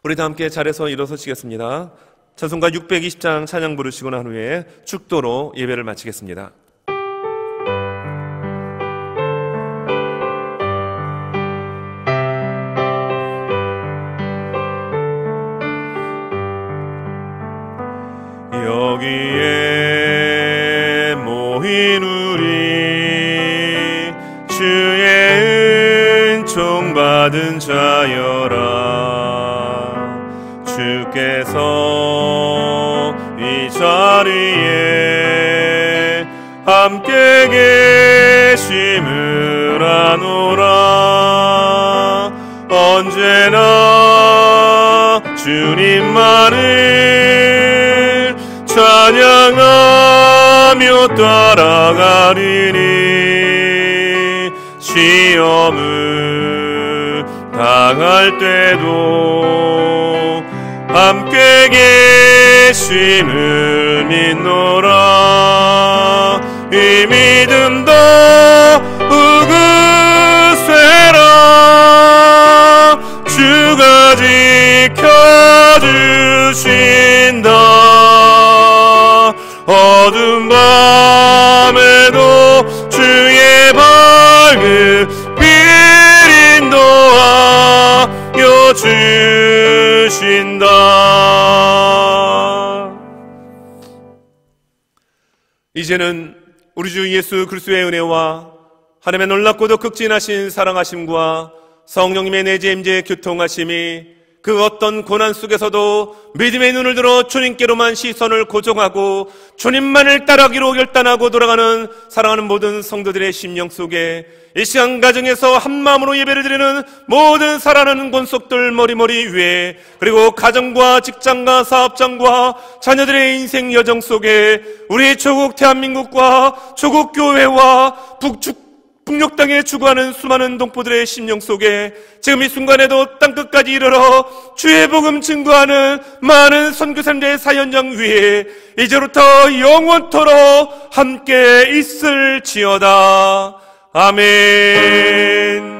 우리 다 함께 자리에서 일어서시겠습니다. 찬송가 620장 찬양 부르시고 난 후에 축도로 예배를 마치겠습니다. 여기에 모인 우리 주의 은총 받은 자여라. 주께서 이 자리에 함께 계심을 아노라. 언제 언제나 주님만을 찬양하며 따라가리니 시험을 당할 때도 함께 계심을 믿노라. 이 믿음도 우그세라. 주가 지켜주신다. 어두운 밤에도 주의 밝은 빛 인도하여 주신다. 이제는 우리 주 예수 그리스도의 은혜와 하나님의 놀랍고도 극진하신 사랑하심과 성령님의 내재 임재 교통하심이 그 어떤 고난 속에서도 믿음의 눈을 들어 주님께로만 시선을 고정하고 주님만을 따라가기로 결단하고 돌아가는 사랑하는 모든 성도들의 심령 속에 이 시간 가정에서 한마음으로 예배를 드리는 모든 사랑하는 권속들 머리머리 위에, 그리고 가정과 직장과 사업장과 자녀들의 인생 여정 속에 우리 조국 대한민국과 조국 교회와 북녘 땅에 주거하는 수많은 동포들의 심령 속에 지금 이 순간에도 땅끝까지 이르러 주의 복음 증거하는 많은 선교사님들의 사연장 위에 이제부터 영원토록 함께 있을지어다. 아멘.